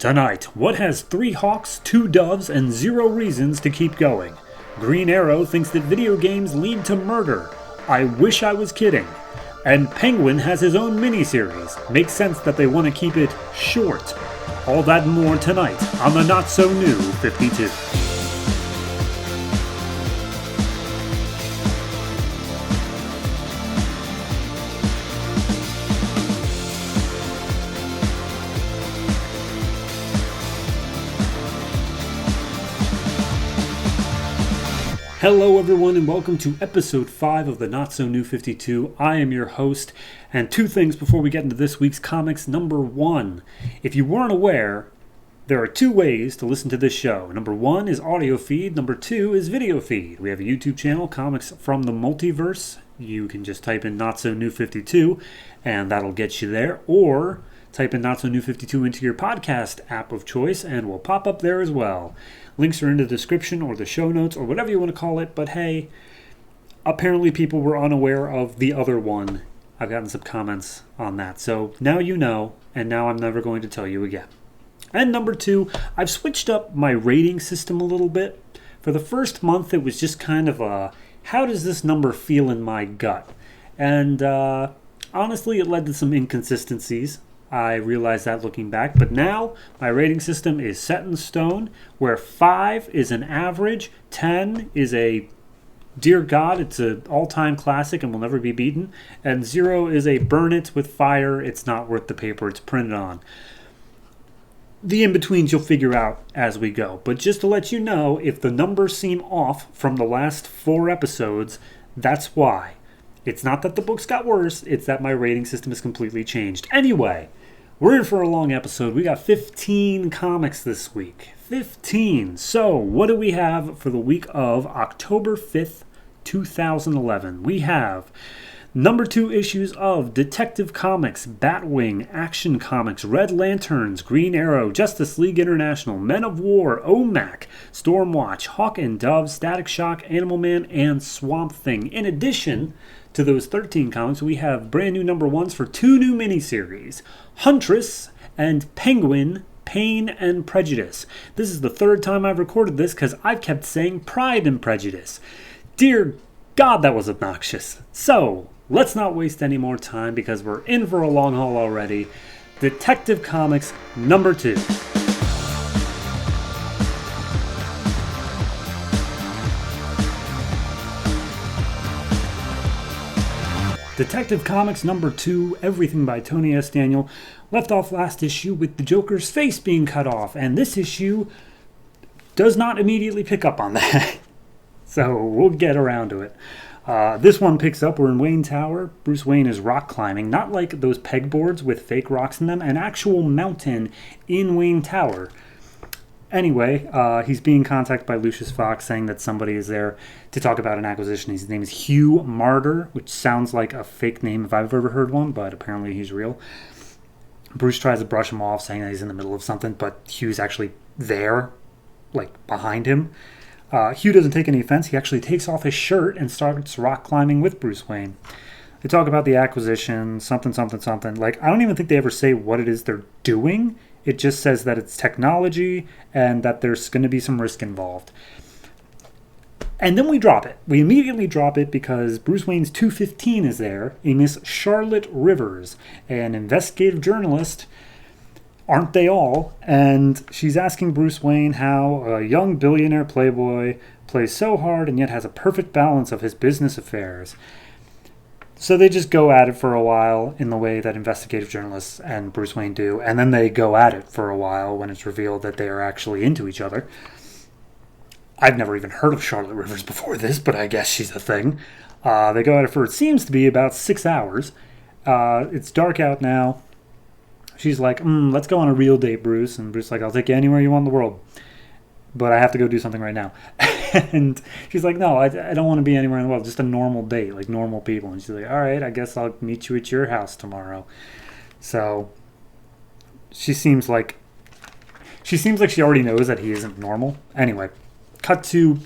Tonight, what has 3 hawks, 2 doves, and 0 reasons to keep going? Green Arrow thinks that video games lead to murder. I wish I was kidding. And Penguin has his own miniseries. Makes sense that they want to keep it short. All that and more tonight on the Not So New 52. Hello everyone and welcome to episode 5 of the Not So New 52. I am your host, and 2 things before we get into this week's comics. Number 1, if you weren't aware, there are 2 ways to listen to this show. Number 1 is audio feed, number 2 is video feed. We have a YouTube channel, Comics from the Multiverse. You can just type in Not So New 52 and that'll get you there, or type in Not So New 52 into your podcast app of choice and we'll pop up there as well. Links are in the description or the show notes or whatever you want to call it. But hey, apparently people were unaware of the other one. I've gotten some comments on that. So now you know, and now I'm never going to tell you again. And number 2, I've switched up my rating system a little bit. For the first month, it was just kind of a, how does this number feel in my gut? And honestly, it led to some inconsistencies. I realized that looking back, but now my rating system is set in stone, where 5 is an average, 10 is a, dear God, it's an all-time classic and will never be beaten, and 0 is a burn it with fire, it's not worth the paper it's printed on. The in-betweens you'll figure out as we go, but just to let you know, if the numbers seem off from the last 4 episodes, that's why. It's not that the books got worse, it's that my rating system is completely changed. Anyway, we're in for a long episode. We got 15 comics this week. 15. So, what do we have for the week of October 5th, 2011? We have number 2 issues of Detective Comics, Batwing, Action Comics, Red Lanterns, Green Arrow, Justice League International, Men of War, O.M.A.C, Stormwatch, Hawk and Dove, Static Shock, Animal Man, and Swamp Thing. In addition to those 13 comics, we have brand new number 1s for 2 new miniseries, Huntress and Penguin, Pain and Prejudice. This is the 3rd time I've recorded this because I've kept saying Pride and Prejudice. Dear God, that was obnoxious. So, let's not waste any more time because we're in for a long haul already. Detective Comics number 2. Detective Comics number 2, everything by Tony S. Daniel, left off last issue with the Joker's face being cut off, and this issue does not immediately pick up on that. So we'll get around to it. This one picks up, we're in Wayne Tower. Bruce Wayne is rock climbing, not like those pegboards with fake rocks in them, an actual mountain in Wayne Tower. Anyway, he's being contacted by Lucius Fox saying that somebody is there to talk about an acquisition. His name is Hugh Martyr, which sounds like a fake name if I've ever heard one, but apparently he's real. Bruce tries to brush him off, saying that he's in the middle of something, but Hugh's actually there, like behind him. Hugh doesn't take any offense. He actually takes off his shirt and starts rock climbing with Bruce Wayne. They talk about the acquisition, something. Like, I don't even think they ever say what it is they're doing. It just says that it's technology and that there's going to be some risk involved. And then we drop it. We immediately drop it because Bruce Wayne's 215 is there. A Miss Charlotte Rivers, an investigative journalist. Aren't they all? And she's asking Bruce Wayne how a young billionaire playboy plays so hard and yet has a perfect balance of his business affairs. So they just go at it for a while in the way that investigative journalists and Bruce Wayne do, and then they go at it for a while when it's revealed that they are actually into each other. I've never even heard of Charlotte Rivers before this, but I guess she's a thing. They go at it for, it seems to be about 6 hours. It's dark out now. She's like, let's go on a real date, Bruce. And Bruce's like, I'll take you anywhere you want in the world, but I have to go do something right now. And she's like, no, I don't want to be anywhere in the world, just a normal date, like normal people. And she's like, all right, I guess I'll meet you at your house tomorrow. So she seems like she already knows that he isn't normal. Anyway, cut to,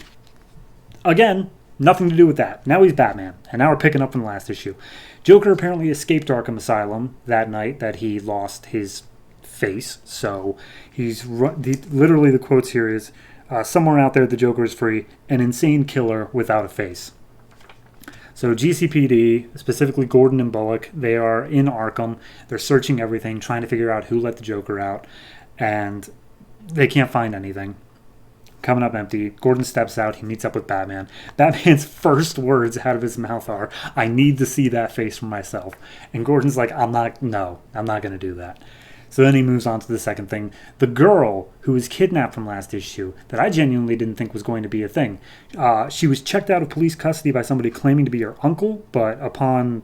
again, nothing to do with that. Now he's Batman, and now we're picking up from the last issue. Joker apparently escaped Arkham Asylum that night that he lost his face. So literally the quotes here is, somewhere out there the Joker is free, an insane killer without a face. So GCPD, specifically Gordon and Bullock, they are in Arkham. They're searching everything, trying to figure out who let the Joker out, and they can't find anything. Coming up empty. Gordon steps out. He meets up with Batman. Batman's first words out of his mouth are, "I need to see that face for myself." And Gordon's like, I'm not going to do that. So then he moves on to the second thing. The girl who was kidnapped from last issue, that I genuinely didn't think was going to be a thing. She was checked out of police custody by somebody claiming to be her uncle, but upon,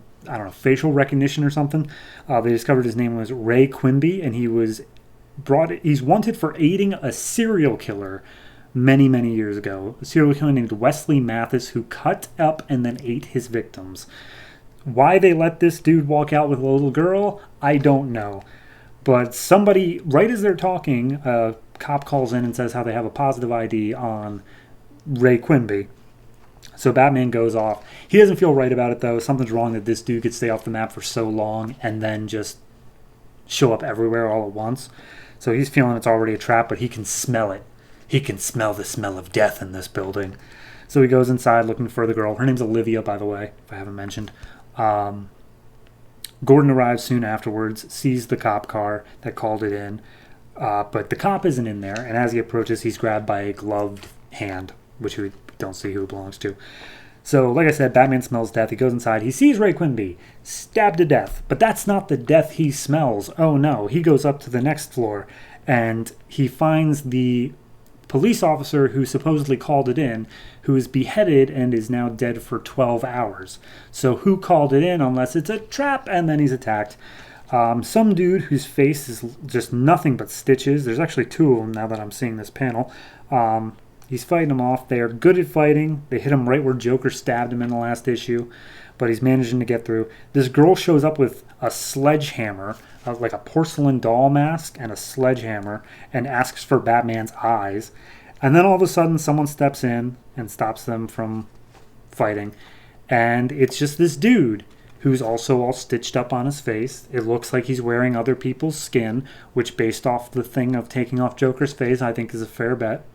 facial recognition or something, they discovered his name was Ray Quimby, and he's wanted for aiding a serial killer many, many years ago. A serial killer named Wesley Mathis, who cut up and then ate his victims. Why they let this dude walk out with a little girl, I don't know. But somebody, right as they're talking, a cop calls in and says how they have a positive ID on Ray Quimby. So Batman goes off. He doesn't feel right about it, though. Something's wrong that this dude could stay off the map for so long and then just show up everywhere all at once. So he's feeling it's already a trap, but he can smell it. He can smell the smell of death in this building. So he goes inside looking for the girl. Her name's Olivia, by the way, if I haven't mentioned. Gordon arrives soon afterwards, sees the cop car that called it in, but the cop isn't in there, and as he approaches, he's grabbed by a gloved hand, which we don't see who it belongs to. So, like I said, Batman smells death. He goes inside. He sees Ray Quimby stabbed to death, but that's not the death he smells. Oh, no. He goes up to the next floor, and he finds the police officer who supposedly called it in, who is beheaded and is now dead for 12 hours. So who called it in unless it's a trap? And then he's attacked. Some dude whose face is just nothing but stitches. There's actually two of them now that I'm seeing this panel. He's fighting them off. They are good at fighting. They hit him right where Joker stabbed him in the last issue, but he's managing to get through. This girl shows up with a sledgehammer, like a porcelain doll mask and a sledgehammer, and asks for Batman's eyes. And then all of a sudden someone steps in and stops them from fighting. And it's just this dude who's also all stitched up on his face. It looks like he's wearing other people's skin, which based off the thing of taking off Joker's face, I think is a fair bet.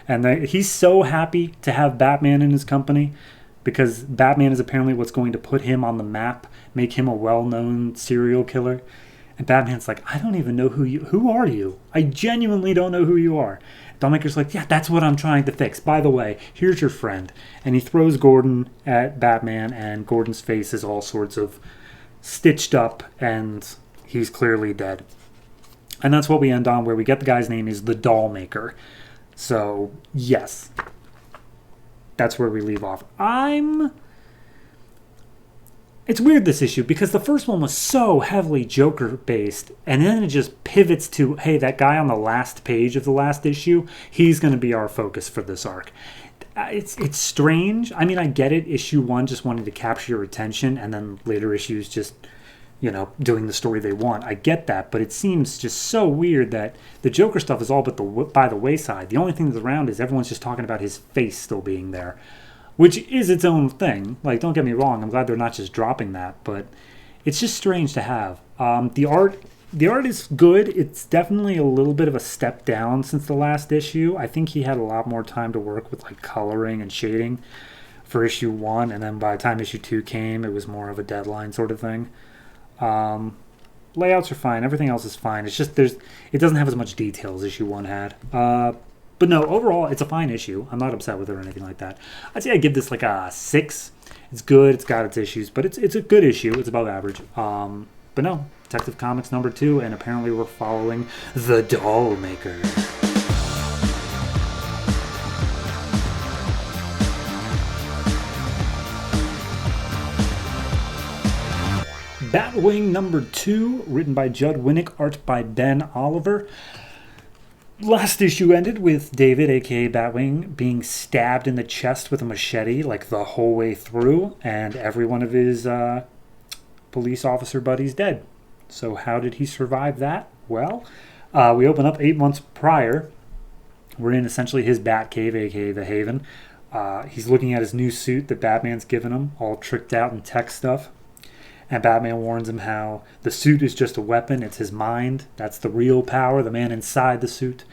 And he's so happy to have Batman in his company because Batman is apparently what's going to put him on the map, make him a well-known serial killer. And Batman's like, I don't even know who are you? I genuinely don't know who you are. Dollmaker's like, yeah, that's what I'm trying to fix. By the way, here's your friend. And he throws Gordon at Batman, and Gordon's face is all sorts of stitched up, and he's clearly dead. And that's what we end on, where we get the guy's name is the Dollmaker. So, yes. That's where we leave off. It's weird, this issue, because the first one was so heavily Joker-based, and then it just pivots to, hey, that guy on the last page of the last issue, he's going to be our focus for this arc. It's strange. I mean, I get it. Issue 1 just wanted to capture your attention, and then later issues just, doing the story they want. I get that, but it seems just so weird that the Joker stuff is all but by the wayside. The only thing that's around is everyone's just talking about his face still being there, which is its own thing. Like, don't get me wrong, I'm glad they're not just dropping that, but it's just strange to have. The art is good. It's definitely a little bit of a step down since the last issue. I think he had a lot more time to work with like coloring and shading for issue 1, and then by the time issue 2 came, it was more of a deadline sort of thing. Layouts are fine. Everything else is fine. It's just it doesn't have as much detail as issue 1 had. But no, overall, it's a fine issue. I'm not upset with it or anything like that. I'd say I give this like a 6. It's good. It's got its issues, but it's a good issue. It's above average. But no, Detective Comics number 2, and apparently we're following the Dollmaker. Batwing number 2, written by Judd, Winick, art by Ben Oliver. Last issue ended with David, aka Batwing, being stabbed in the chest with a machete like the whole way through, and every one of his police officer buddies dead. So how did he survive that? Well, we open up 8 months prior. We're in essentially his Bat Cave, aka the Haven. He's looking at his new suit that Batman's given him, all tricked out in tech stuff. And Batman warns him how the suit is just a weapon. It's his mind. That's the real power, the man inside the suit.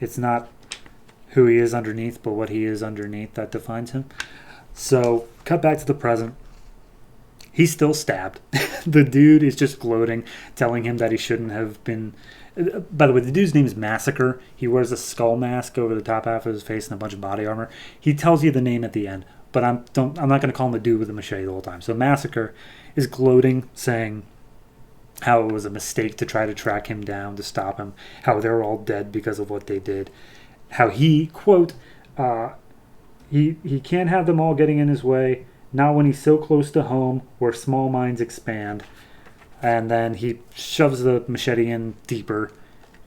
It's not who he is underneath, but what he is underneath that defines him. So, cut back to the present. He's still stabbed. The dude is just gloating, telling him that he shouldn't have been... By the way, the dude's name is Massacre. He wears a skull mask over the top half of his face and a bunch of body armor. He tells you the name at the end, but I'm not going to call him the dude with the machete the whole time. So Massacre is gloating, saying how it was a mistake to try to track him down, to stop him, how they're all dead because of what they did, how he, quote, he can't have them all getting in his way, not when he's so close to home where small minds expand. And then he shoves the machete in deeper,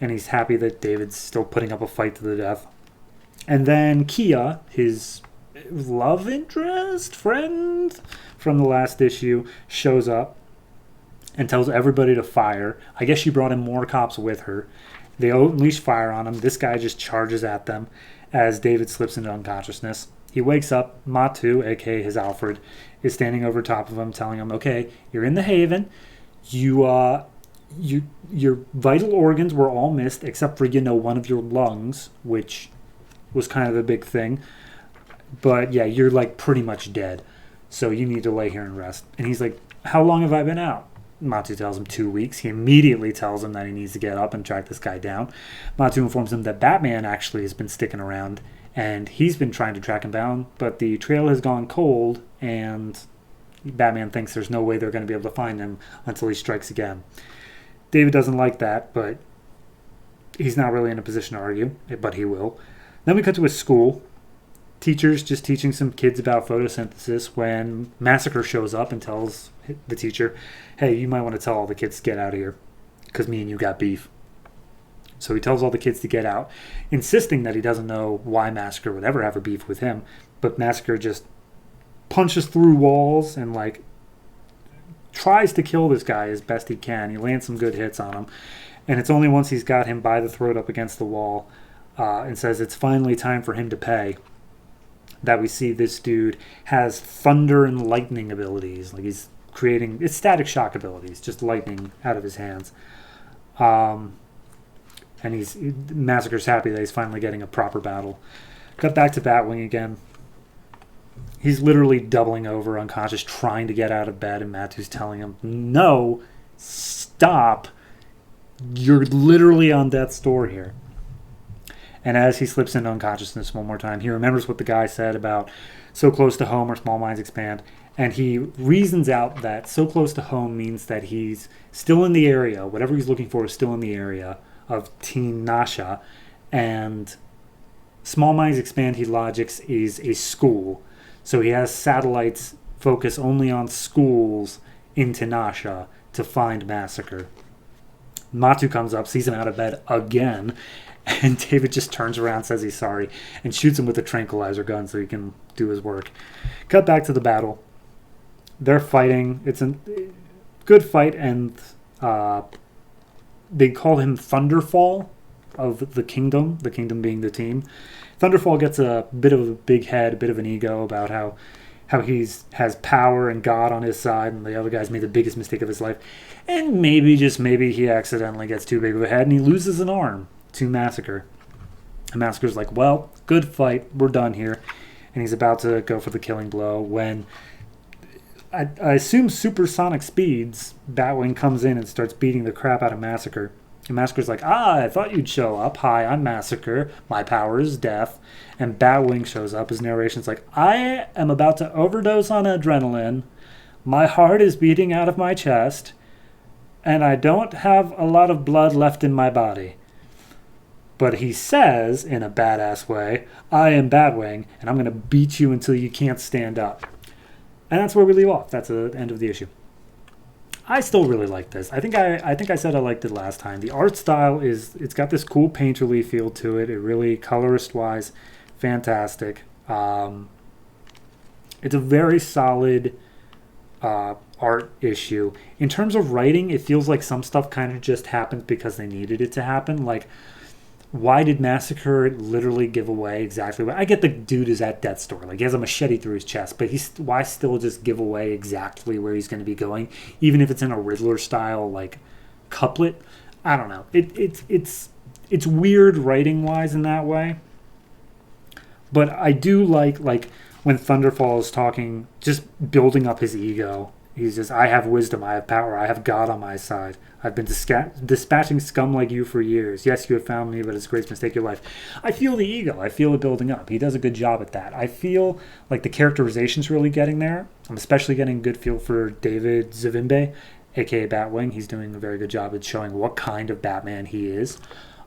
and he's happy that David's still putting up a fight to the death. And then Kia, his love interest, friend from the last issue, shows up and tells everybody to fire. I guess she brought in more cops with her. They unleash fire on him. This guy just charges at them as David slips into unconsciousness. He wakes up. Matu, a.k.a. his Alfred, is standing over top of him, telling him, okay, you're in the Haven. Your vital organs were all missed except for, one of your lungs, which was kind of a big thing. But yeah, you're like pretty much dead. So you need to lay here and rest. And he's like, how long have I been out? Matu tells him 2 weeks. He immediately tells him that he needs to get up and track this guy down. Matu informs him that Batman actually has been sticking around and he's been trying to track him down, but the trail has gone cold and Batman thinks there's no way they're going to be able to find him until he strikes again. David doesn't like that, but he's not really in a position to argue, but he will. Then we cut to his school. Teacher's just teaching some kids about photosynthesis when Massacre shows up and tells the teacher, hey, you might want to tell all the kids to get out of here because me and you got beef. So he tells all the kids to get out, insisting that he doesn't know why Massacre would ever have a beef with him, but Massacre just punches through walls and tries to kill this guy as best he can. He lands some good hits on him, and it's only once he's got him by the throat up against the wall and says it's finally time for him to pay that we see this dude has thunder and lightning abilities. Like he's creating, it's static shock abilities, just lightning out of his hands. And Massacre's happy that he's finally getting a proper battle. Cut back to Batwing again. He's literally doubling over unconscious, trying to get out of bed, and Matu's telling him, no, stop. You're literally on death's door here. And as he slips into unconsciousness one more time, he remembers what the guy said about so close to home or small minds expand. And he reasons out that so close to home means that he's still in the area. Whatever he's looking for is still in the area of Teen Nasha. And small minds expand, he logics, is a school. So he has satellites focus only on schools in Tinasha to find Massacre. Matu comes up, sees him out of bed again, and David just turns around, says he's sorry, and shoots him with a tranquilizer gun so he can do his work. Cut back to the battle. They're fighting. It's a good fight, and they call him Thunderfall of the kingdom being the team. Thunderfall gets a bit of a big head, a bit of an ego about how has power and God on his side, and the other guy's made the biggest mistake of his life. And maybe, just maybe, he accidentally gets too big of a head and he loses an arm to Massacre. And Massacre's like, well, good fight, we're done here. And he's about to go for the killing blow when I assume supersonic speeds, Batwing comes in and starts beating the crap out of Massacre. And Massacre's like, I thought you'd show up. Hi, I'm Massacre. My power is death. And Batwing shows up. His narration's like, I am about to overdose on adrenaline. My heart is beating out of my chest. And I don't have a lot of blood left in my body. But he says, in a badass way, I am Batwing, and I'm going to beat you until you can't stand up. And that's where we leave off. That's the end of the issue. I still really like this. I think I said I liked it last time. The art style it's got this cool painterly feel to it. It really, colorist-wise, fantastic. It's a very solid art issue. In terms of writing, it feels like some stuff kind of just happens because they needed it to happen. Like, why did Massacre literally give away exactly what... I get the dude is at death's door. Like, he has a machete through his chest, but why still just give away exactly where he's going to be going, even if it's in a Riddler-style, like, couplet? I don't know. It's weird writing-wise in that way. But I do like when Thunderfall is talking, just building up his ego. He's just, I have wisdom, I have power, I have God on my side. I've been dispatching scum like you for years. Yes, you have found me, but it's a great mistake your life. I feel the ego. I feel it building up. He does a good job at that. I feel like the characterization's really getting there. I'm especially getting a good feel for David Zavimbe, a.k.a. Batwing. He's doing a very good job at showing what kind of Batman he is.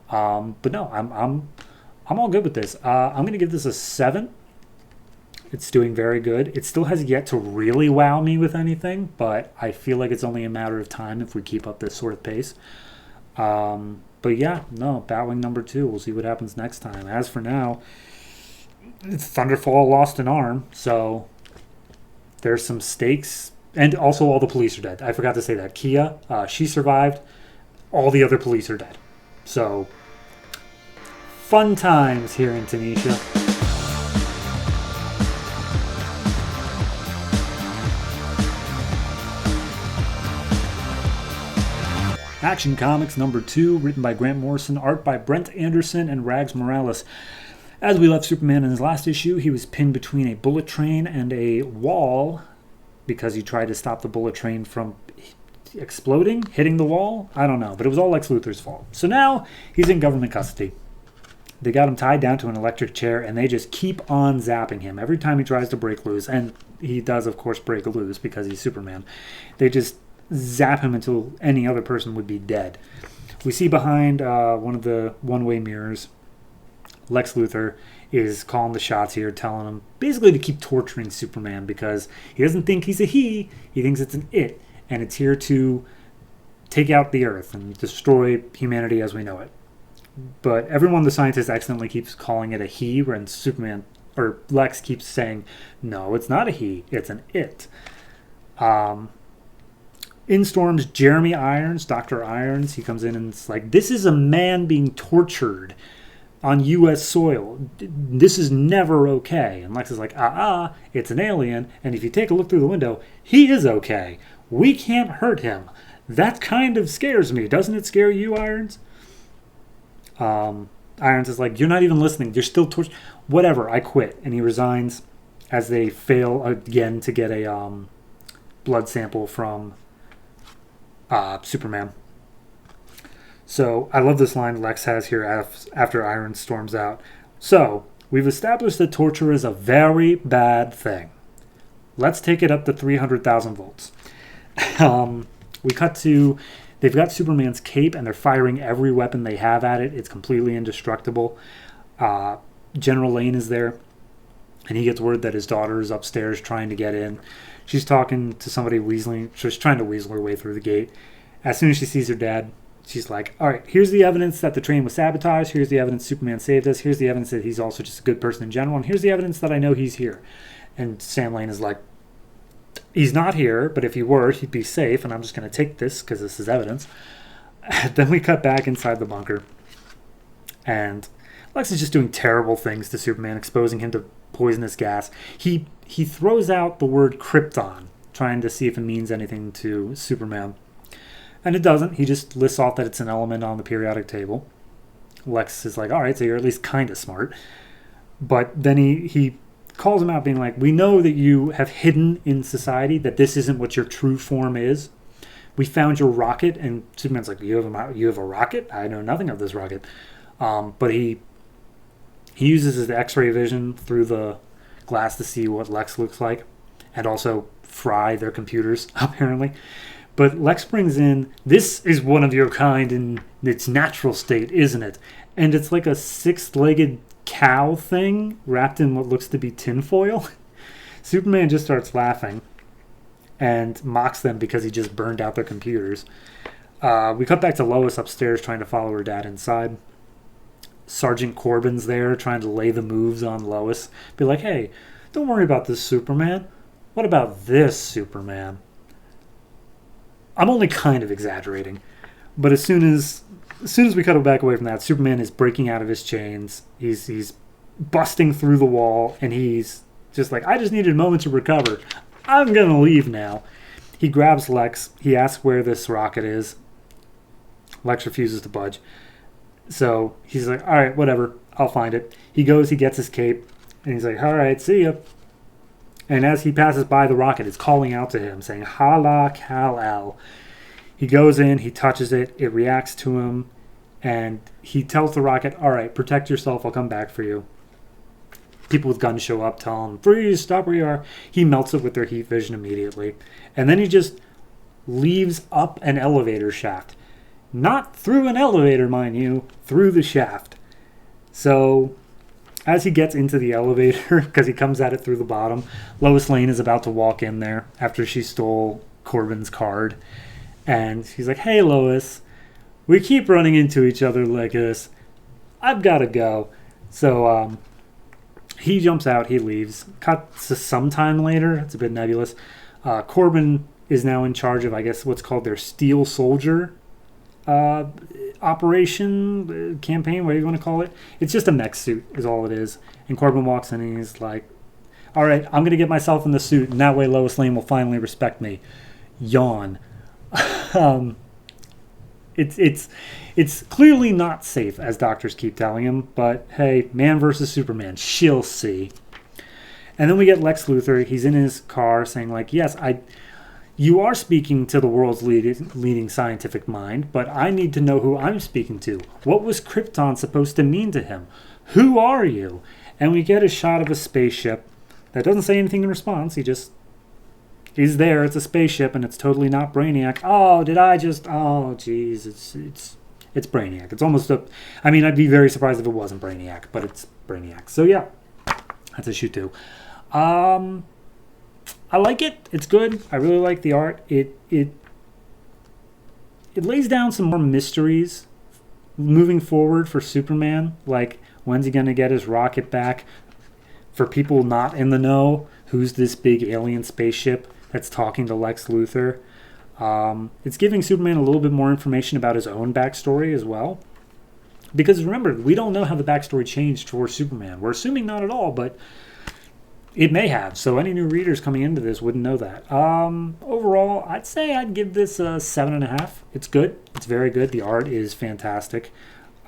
But no, I'm all good with this. I'm going to give this a 7. It's doing very good. It still has yet to really wow me with anything, but I feel like it's only a matter of time if we keep up this sort of pace. But yeah, no, Batwing number 2. We'll see what happens next time. As for now, Thunderfall lost an arm, so there's some stakes. And also all the police are dead. I forgot to say that. Kia, she survived. All the other police are dead. So, fun times here in Tunisia. Action Comics number 2, written by Grant Morrison, art by Brent Anderson and Rags Morales. As we left Superman in his last issue, he was pinned between a bullet train and a wall because he tried to stop the bullet train from exploding, hitting the wall. I don't know, but it was all Lex Luthor's fault. So now he's in government custody. They got him tied down to an electric chair, and they just keep on zapping him every time he tries to break loose. And he does, of course, break loose because he's Superman. They just zap him until any other person would be dead. We see behind one of the one-way mirrors, Lex Luthor is calling the shots here, telling him basically to keep torturing Superman because he doesn't think he's a he thinks it's an it, and it's here to take out the Earth and destroy humanity as we know it. But everyone, the scientist, accidentally keeps calling it a he, when Superman, or Lex, keeps saying, no, it's not a he, it's an it. In storms Jeremy Irons, Dr. Irons. He comes in and it's like, this is a man being tortured on U.S. soil. This is never okay. And Lex is like, it's an alien. And if you take a look through the window, he is okay. We can't hurt him. That kind of scares me. Doesn't it scare you, Irons? Irons is like, you're not even listening. You're still tortured. Whatever, I quit. And he resigns as they fail again to get a blood sample from Superman. So I love this line Lex has here after Irons storms out. So we've established that torture is a very bad thing. Let's take it up to 300,000 volts. We cut to, they've got Superman's cape and they're firing every weapon they have at it. It's completely indestructible. General Lane is there, and he gets word that his daughter is upstairs trying to get in. She's talking to somebody she's trying to weasel her way through the gate. As soon as she sees her dad, she's like, all right, here's the evidence that the train was sabotaged. Here's the evidence Superman saved us. Here's the evidence that he's also just a good person in general. And here's the evidence that I know he's here. And Sam Lane is like, he's not here, but if he were, he'd be safe. And I'm just going to take this because this is evidence. Then we cut back inside the bunker. And Lex is just doing terrible things to Superman, exposing him to poisonous gas. He throws out the word Krypton, trying to see if it means anything to Superman. And it doesn't. He just lists off that it's an element on the periodic table. Lex is like, all right, so you're at least kind of smart. But then he calls him out being like, we know that you have hidden in society that this isn't what your true form is. We found your rocket. And Superman's like, you have a rocket? I know nothing of this rocket. But he uses his X-ray vision through the glass to see what Lex looks like, and also fry their computers, apparently. But Lex brings in, this is one of your kind in its natural state, isn't it? And it's like a 6-legged cow thing wrapped in what looks to be tinfoil. Superman just starts laughing and mocks them because he just burned out their computers. We cut back to Lois upstairs trying to follow her dad inside. Sergeant Corbin's there trying to lay the moves on Lois. Be like, hey, don't worry about this Superman. What about this Superman? I'm only kind of exaggerating. But as soon as as soon as we cut back away from that, Superman is breaking out of his chains. He's busting through the wall, and he's just like, I just needed a moment to recover. I'm going to leave now. He grabs Lex. He asks where this rocket is. Lex refuses to budge. So he's like, all right, whatever. I'll find it. He goes, he gets his cape, and he's like, all right, see ya. And as he passes by the rocket, it's calling out to him, saying, Hala Kal-El. He goes in, he touches it, it reacts to him, and he tells the rocket, all right, protect yourself, I'll come back for you. People with guns show up, tell him, freeze, stop where you are. He melts it with their heat vision immediately. And then he just leaves up an elevator shaft. Not through an elevator, mind you, through the shaft. So as he gets into the elevator, because he comes at it through the bottom, Lois Lane is about to walk in there after she stole Corbin's card. And she's like, hey, Lois, we keep running into each other like this. I've got to go. So he jumps out, he leaves. Cut to sometime later. It's a bit nebulous. Corbin is now in charge of, I guess, what's called their Steel Soldier operation, campaign, whatever you want to call it. It's just a mech suit is all it is. And Corbin walks in and he's like, all right, I'm going to get myself in the suit, and that way Lois Lane will finally respect me. Yawn. It's clearly not safe, as doctors keep telling him, but hey, man versus Superman, she'll see. And then we get Lex Luthor. He's in his car saying, like, yes, you are speaking to the world's leading scientific mind, but I need to know who I'm speaking to. What was Krypton supposed to mean to him? Who are you? And we get a shot of a spaceship that doesn't say anything in response. He's there. It's a spaceship, and it's totally not Brainiac. Oh, geez, it's Brainiac. It's almost I'd be very surprised if it wasn't Brainiac, but it's Brainiac. So yeah, that's issue 2. I like it. It's good. I really like the art. It lays down some more mysteries moving forward for Superman. Like, when's he going to get his rocket back? For people not in the know, who's this big alien spaceship that's talking to Lex Luthor? It's giving Superman a little bit more information about his own backstory as well. Because remember, we don't know how the backstory changed for Superman. We're assuming not at all, but it may have. So any new readers coming into this wouldn't know that. Overall, I'd say I'd give this a 7.5. It's good. It's very good. The art is fantastic.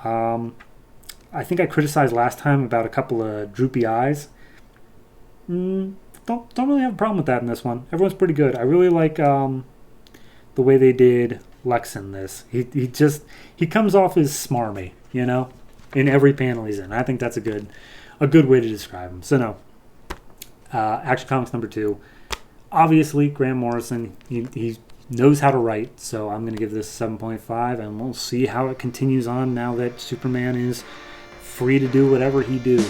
I think I criticized last time about a couple of droopy eyes. Don't really have a problem with that in this one. Everyone's pretty good. I really like the way they did Lex in this. He comes off as smarmy, in every panel he's in. I think that's a good way to describe him. So no, Action Comics number 2. Obviously, Grant Morrison, he knows how to write, so I'm going to give this 7.5, and we'll see how it continues on now that Superman is free to do whatever he do.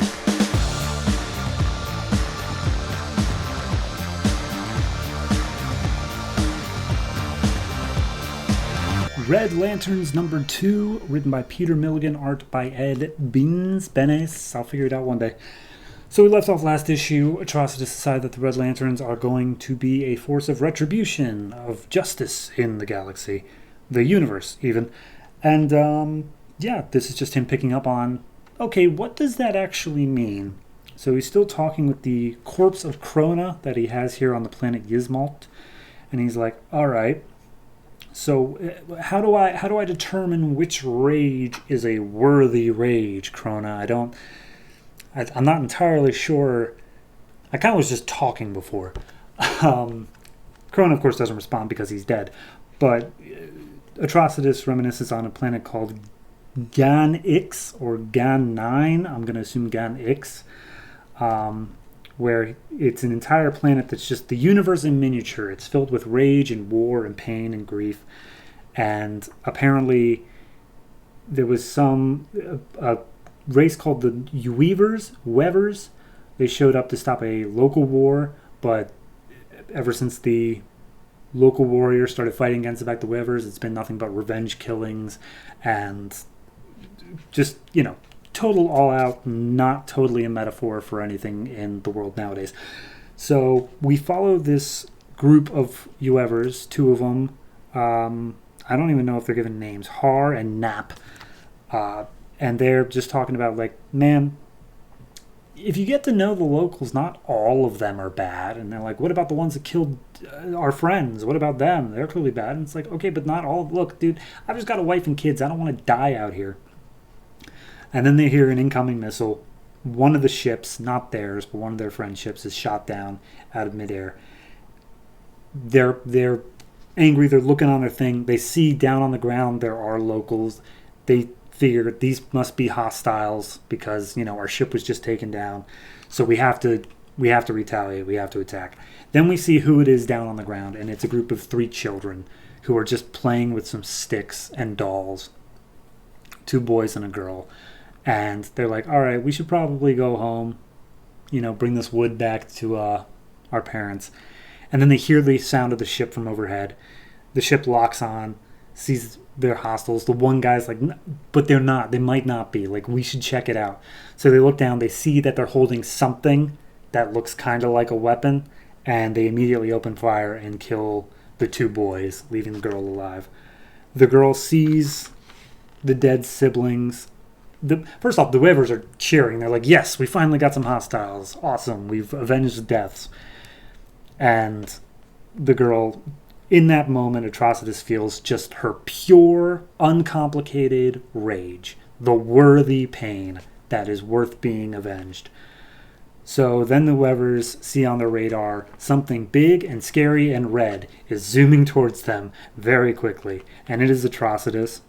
Red Lanterns number 2, written by Peter Milligan, art by Ed Benes. I'll figure it out one day. So we left off last issue. Atrocitus decided that the Red Lanterns are going to be a force of retribution, of justice in the galaxy, the universe even. And this is just him picking up on, okay, what does that actually mean? So he's still talking with the corpse of Krona that he has here on the planet Yzmalt. And he's like, all right, so how do I determine which rage is a worthy rage, Krona? I'm not entirely sure. I kind of was just talking before. Krona, of course, doesn't respond because he's dead. But Atrocitus reminisces on a planet called Gan-X or Gan-9. I'm going to assume Gan-X. Where it's an entire planet that's just the universe in miniature. It's filled with rage and war and pain and grief. And apparently there was a race called the Wevers. They showed up to stop a local war, but ever since the local warriors started fighting against the Wevers, it's been nothing but revenge killings and just, total all-out, not totally a metaphor for anything in the world nowadays. So we follow this group of Uevers, 2 of them. I don't even know if they're given names, Har and Nap. And they're just talking about, like, man, if you get to know the locals, not all of them are bad. And they're like, what about the ones that killed our friends? What about them? They're clearly bad. And it's like, okay, but not all. Look, dude, I've just got a wife and kids. I don't want to die out here. And then they hear an incoming missile. One of the ships, not theirs, but one of their friend ships, is shot down out of midair. They're angry. They're looking on their thing. They see down on the ground there are locals. They figure these must be hostiles because, our ship was just taken down. So we have to retaliate. We have to attack. Then we see who it is down on the ground, and it's a group of 3 children who are just playing with some sticks and dolls. 2 boys and a girl. And they're like, all right, we should probably go home, bring this wood back to our parents. And then they hear the sound of the ship from overhead. The ship locks on, sees they're hostiles. The one guy's like, but they're not. They might not be. Like, we should check it out. So they look down. They see that they're holding something that looks kind of like a weapon. And they immediately open fire and kill the 2 boys, leaving the girl alive. The girl sees the dead siblings. First off, the Wavers are cheering. They're like, yes, we finally got some hostiles. Awesome. We've avenged the deaths. And the girl, in that moment, Atrocitus feels just her pure, uncomplicated rage. The worthy pain that is worth being avenged. So then the Wavers see on their radar something big and scary and red is zooming towards them very quickly. And it is Atrocitus,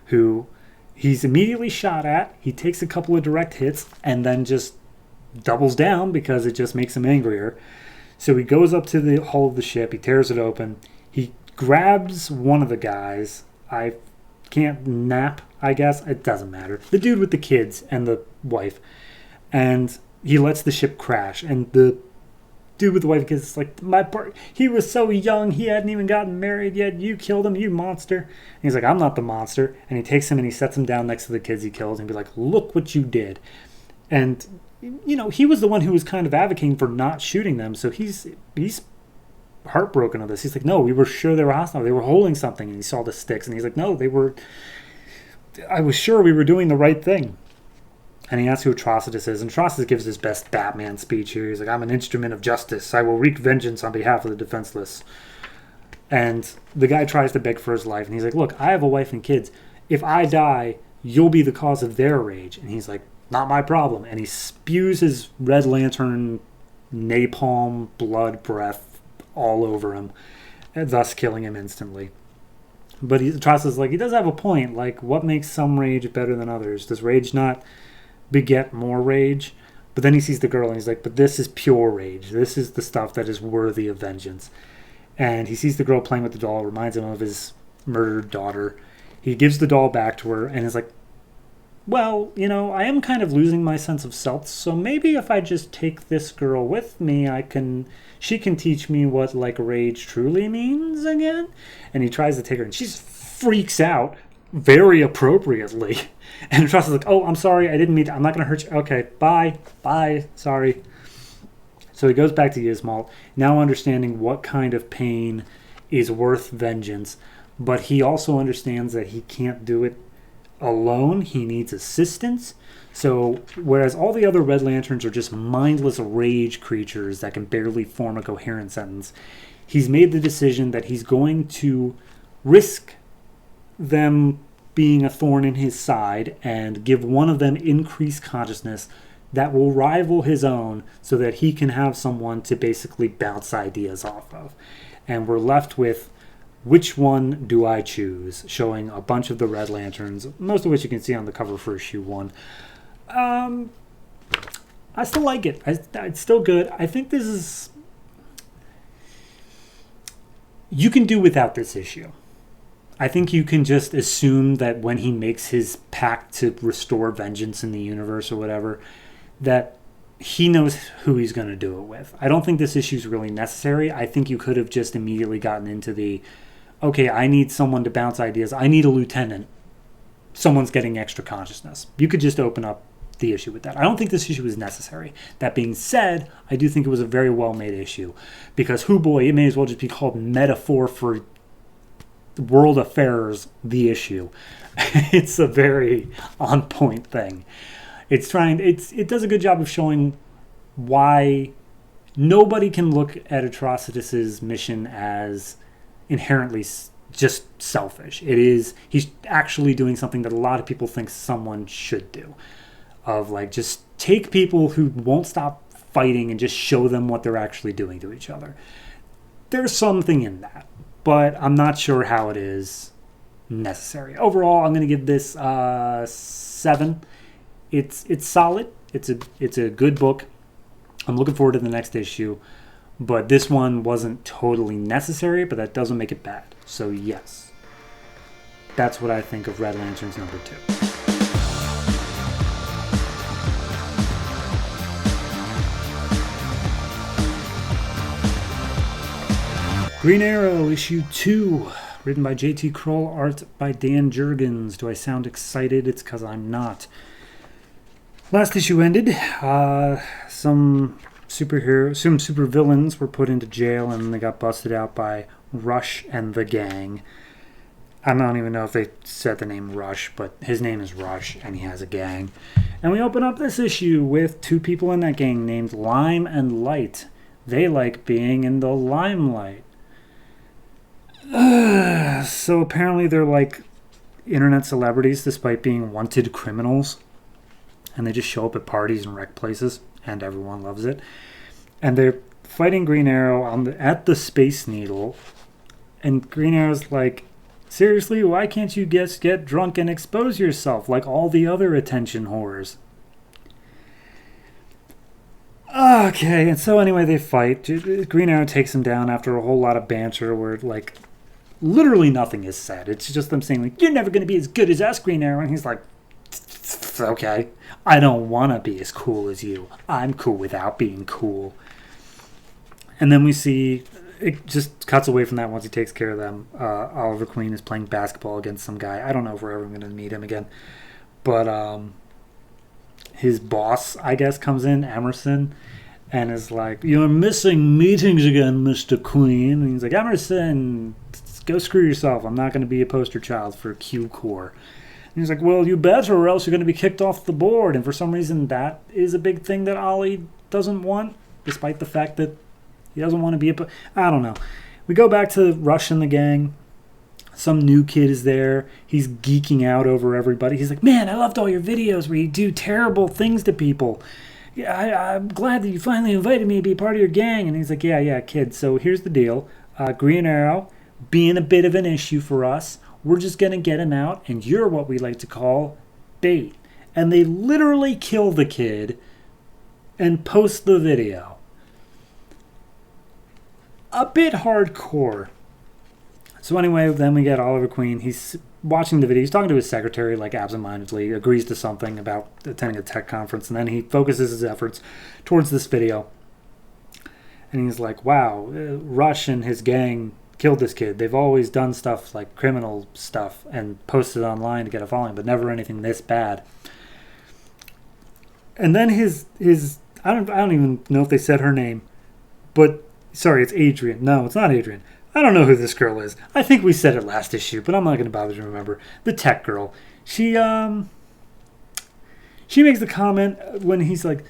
who he's immediately shot at. He takes a couple of direct hits and then just doubles down because it just makes him angrier. So he goes up to the hull of the ship. He tears it open. He grabs one of the guys. I can't nap, I guess. It doesn't matter. The dude with the kids and the wife. And he lets the ship crash. And the dude with the wife is like, he was so young. He hadn't even gotten married yet. You killed him, you monster. And he's like, I'm not the monster. And he takes him and he sets him down next to the kids he kills and be like, look what you did. And he was the one who was kind of advocating for not shooting them. So he's heartbroken of this. He's like, no, we were sure they were hostile. They were holding something. And he saw the sticks. And he's like, no, I was sure we were doing the right thing. And he asks who Atrocitus is. And Atrocitus gives his best Batman speech here. He's like, I'm an instrument of justice. I will wreak vengeance on behalf of the defenseless. And the guy tries to beg for his life. And he's like, look, I have a wife and kids. If I die, you'll be the cause of their rage. And he's like, not my problem. And he spews his Red Lantern napalm blood breath all over him, thus killing him instantly. But Atrocitus is like, he does have a point. Like, what makes some rage better than others? Does rage not beget more rage? But then he sees the girl and he's like, but this is pure rage. This is the stuff that is worthy of vengeance. And he sees the girl playing with the doll. It reminds him of his murdered daughter. He gives the doll back to her and is like, well, I am kind of losing my sense of self, so maybe if I just take this girl with me, she can teach me what, like, rage truly means again. And he tries to take her, and she freaks out very appropriately. And Trust is like, oh, I'm sorry, I didn't mean to, I'm not going to hurt you. Okay, bye, sorry. So he goes back to Yzmalt, now understanding what kind of pain is worth vengeance, but he also understands that he can't do it alone. He needs assistance. So whereas all the other Red Lanterns are just mindless rage creatures that can barely form a coherent sentence, he's made the decision that he's going to risk them being a thorn in his side and give one of them increased consciousness that will rival his own so that he can have someone to basically bounce ideas off of. And we're left with, which one do I choose? Showing a bunch of the Red Lanterns, most of which you can see on the cover for issue 1. I still like it. It's still good. I think this is... You can do without this issue. I think you can just assume that when he makes his pact to restore vengeance in the universe or whatever, that he knows who he's going to do it with. I don't think this issue is really necessary. I think you could have just immediately gotten into the, okay, I need someone to bounce ideas. I need a lieutenant. Someone's getting extra consciousness. You could just open up the issue with that. I don't think this issue is necessary. That being said, I do think it was a very well-made issue. Because, hoo boy, it may as well just be called Metaphor for world affairs the issue. It's a very on point thing. It does a good job of showing why nobody can look at Atrocitus's mission as inherently just selfish. He's actually doing something that a lot of people think someone should do, of like just take people who won't stop fighting and just show them what they're actually doing to each other. There's something in that, but I'm not sure how it is necessary. Overall, I'm going to give this 7. It's solid. It's a good book. I'm looking forward to the next issue, but this one wasn't totally necessary, but that doesn't make it bad. So yes, that's what I think of Red Lanterns number 2. Green Arrow, issue 2, written by J.T. Krul, art by Dan Jurgens. Do I sound excited? It's because I'm not. Last issue ended. Some supervillains were put into jail and they got busted out by Rush and the gang. I don't even know if they said the name Rush, but his name is Rush and he has a gang. And we open up this issue with 2 people in that gang named Lime and Light. They like being in the limelight. So apparently they're like internet celebrities despite being wanted criminals. And they just show up at parties and wreck places, and everyone loves it. And they're fighting Green Arrow at the Space Needle. And Green Arrow's like, seriously, why can't you just get drunk and expose yourself like all the other attention whores? Okay, and so anyway, they fight. Green Arrow takes him down after a whole lot of banter where, like, literally nothing is said. It's just them saying, like, you're never going to be as good as us, Green Arrow. And he's like, okay, I don't want to be as cool as you. I'm cool without being cool. And then we see, it just cuts away from that once he takes care of them. Oliver Queen is playing basketball against some guy. I don't know if we're ever going to meet him again. But his boss, I guess, comes in, Emerson, and is like, you're missing meetings again, Mr. Queen. And he's like, Emerson, go screw yourself. I'm not going to be a poster child for Q Corps. And he's like, well, you better, or else you're going to be kicked off the board. And for some reason, that is a big thing that Ollie doesn't want, despite the fact that he doesn't want to be I don't know. We go back to Rush and the gang. Some new kid is there. He's geeking out over everybody. He's like, man, I loved all your videos where you do terrible things to people. Yeah, I'm glad that you finally invited me to be part of your gang. And he's like, yeah, kid. So here's the deal. Green Arrow being a bit of an issue for us. We're just going to get him out, and you're what we like to call bait. And they literally kill the kid and post the video. A bit hardcore. So anyway, then we get Oliver Queen. He's watching the video. He's talking to his secretary, like, absentmindedly, agrees to something about attending a tech conference, and then he focuses his efforts towards this video. And he's like, wow, Rush and his gang killed this kid. They've always done stuff like criminal stuff and posted online to get a following, but never anything this bad. And then his I don't even know if they said her name, but sorry, it's Adrian. No, it's not Adrian. I don't know who this girl is. I think we said it last issue, but I'm not going to bother to remember. The tech girl. She makes the comment when he's like,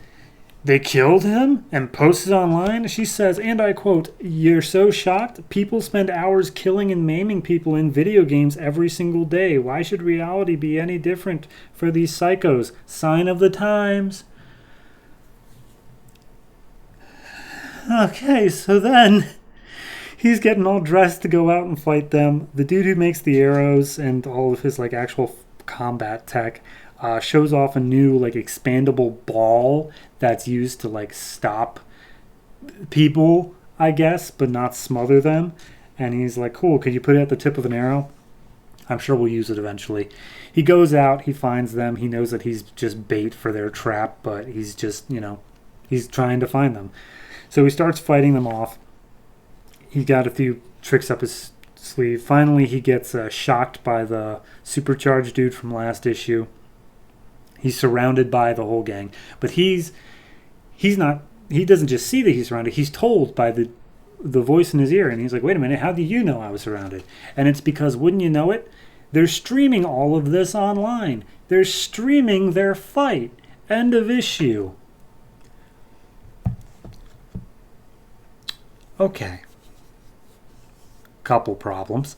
they killed him and posted online. She says, and I quote, you're so shocked? People spend hours killing and maiming people in video games every single day. Why should reality be any different for these psychos? Sign of the times. Okay, so then he's getting all dressed to go out and fight them. The dude who makes the arrows and all of his like actual combat tech shows off a new like expandable ball that's used to like stop people, I guess, but not smother them. And he's like, cool, could you put it at the tip of an arrow? I'm sure we'll use it eventually. He goes out, he finds them. He knows that he's just bait for their trap, but he's just, he's trying to find them. So he starts fighting them off. He got a few tricks up his sleeve. Finally, he gets shocked by the supercharged dude from last issue. He's surrounded by the whole gang. But he doesn't just see that he's surrounded. He's told by the the voice in his ear, and he's like, wait a minute, how do you know I was surrounded? And it's because, wouldn't you know it, they're streaming all of this online. They're streaming their fight. End of issue. Okay. Couple problems.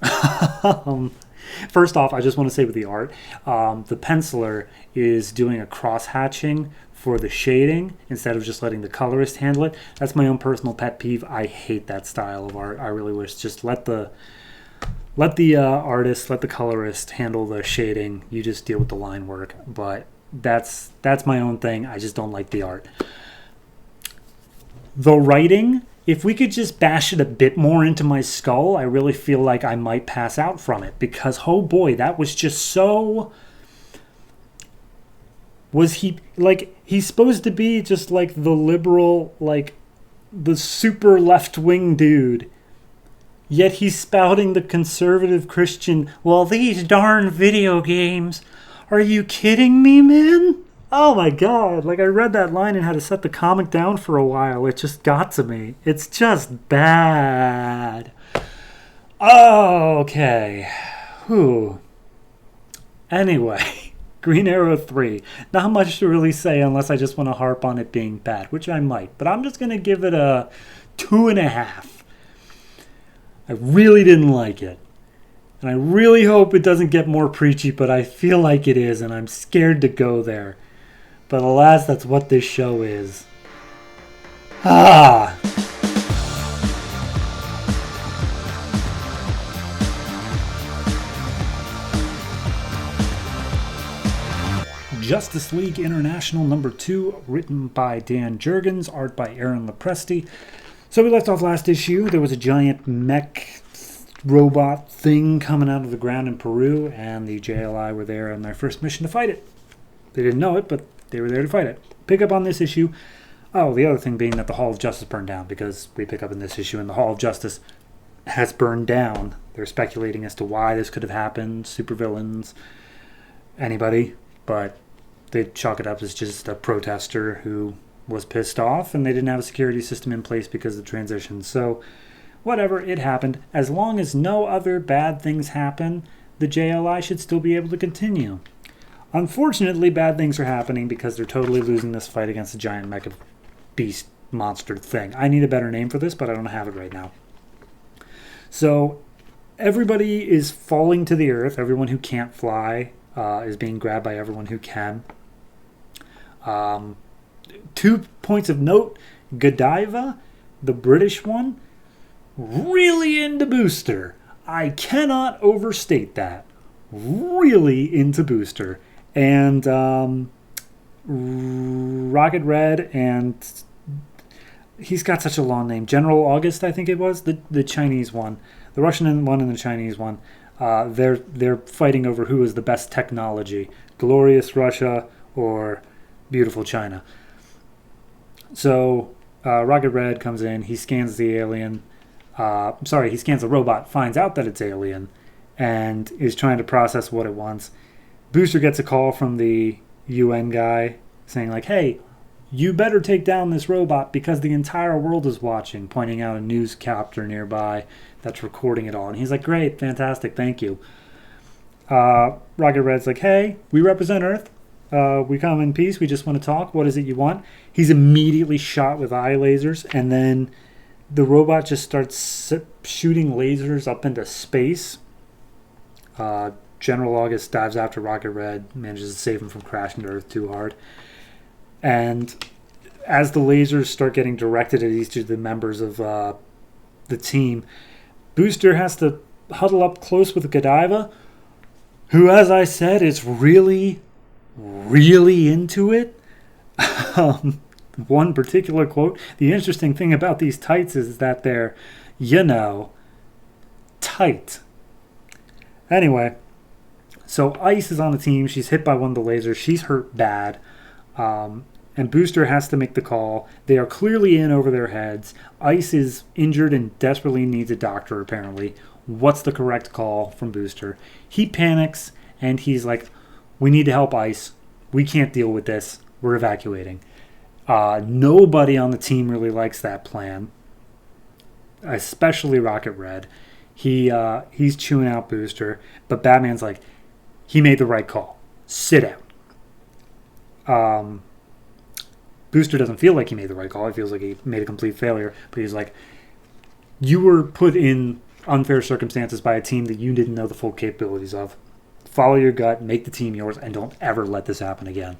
First off, I just want to say with the art, the penciler is doing a cross-hatching for the shading instead of just letting the colorist handle it. That's my own personal pet peeve. I hate that style of art. I really wish just let the artist, let the colorist handle the shading. You just deal with the line work. But that's my own thing. I just don't like the art. The writing, if we could just bash it a bit more into my skull, I really feel like I might pass out from it. Because, oh boy, that was just so... Was he, like, he's supposed to be just like the liberal, like, the super left-wing dude. Yet he's spouting the conservative Christian, well, these darn video games. Are you kidding me, man? Oh my god, like I read that line and had to set the comic down for a while. It just got to me. It's just bad. Okay. Whew. Anyway, Green Arrow 3. Not much to really say unless I just want to harp on it being bad, which I might. But I'm just going to give it a 2.5. I really didn't like it. And I really hope it doesn't get more preachy, but I feel like it is, and I'm scared to go there. But alas, that's what this show is. Ah! Justice League International number 2, written by Dan Jurgens, art by Aaron Lopresti. So we left off last issue. There was a giant mech robot thing coming out of the ground in Peru, and the JLI were there on their first mission to fight it. They didn't know it, but they were there to fight it. Pick up on this issue. Oh, the other thing being that the Hall of Justice burned down, because we pick up in this issue and the Hall of Justice has burned down. They're speculating as to why this could have happened, supervillains, anybody, but they chalk it up as just a protester who was pissed off and they didn't have a security system in place because of the transition. So, whatever, it happened. As long as no other bad things happen, the JLI should still be able to continue. Unfortunately, bad things are happening because they're totally losing this fight against the giant mecha beast monster thing. I need a better name for this, but I don't have it right now. So, everybody is falling to the earth. Everyone who can't fly is being grabbed by everyone who can. 2 points of note. Godiva, the British one, really into Booster. I cannot overstate that. Really into Booster. And Rocket Red, and he's got such a long name. General August, I think it was, the Chinese one. The Russian one and the Chinese one. They're fighting over who is the best technology. Glorious Russia or beautiful China. So Rocket Red comes in. He scans the alien. He scans the robot, finds out that it's alien, and is trying to process what it wants. Booster gets a call from the UN guy saying, like, hey, you better take down this robot because the entire world is watching, pointing out a newscapter nearby that's recording it all. And he's like, great, fantastic, thank you. Rocket Red's like, hey, we represent Earth. We come in peace. We just want to talk. What is it you want? He's immediately shot with eye lasers, and then the robot just starts shooting lasers up into space. General August dives after Rocket Red, manages to save him from crashing to Earth too hard. And as the lasers start getting directed at each of the members of the team, Booster has to huddle up close with Godiva, who, as I said, is really, really into it. One particular quote, the interesting thing about these tights is that they're, tight. Anyway, so Ice is on the team. She's hit by one of the lasers. She's hurt bad. And Booster has to make the call. They are clearly in over their heads. Ice is injured and desperately needs a doctor, apparently. What's the correct call from Booster? He panics, and he's like, we need to help Ice. We can't deal with this. We're evacuating. Nobody on the team really likes that plan. especially Rocket Red. He's chewing out Booster, but Batman's like, he made the right call. Sit down. Booster doesn't feel like he made the right call. He feels like he made a complete failure. But he's like, you were put in unfair circumstances by a team that you didn't know the full capabilities of. Follow your gut, make the team yours, and don't ever let this happen again.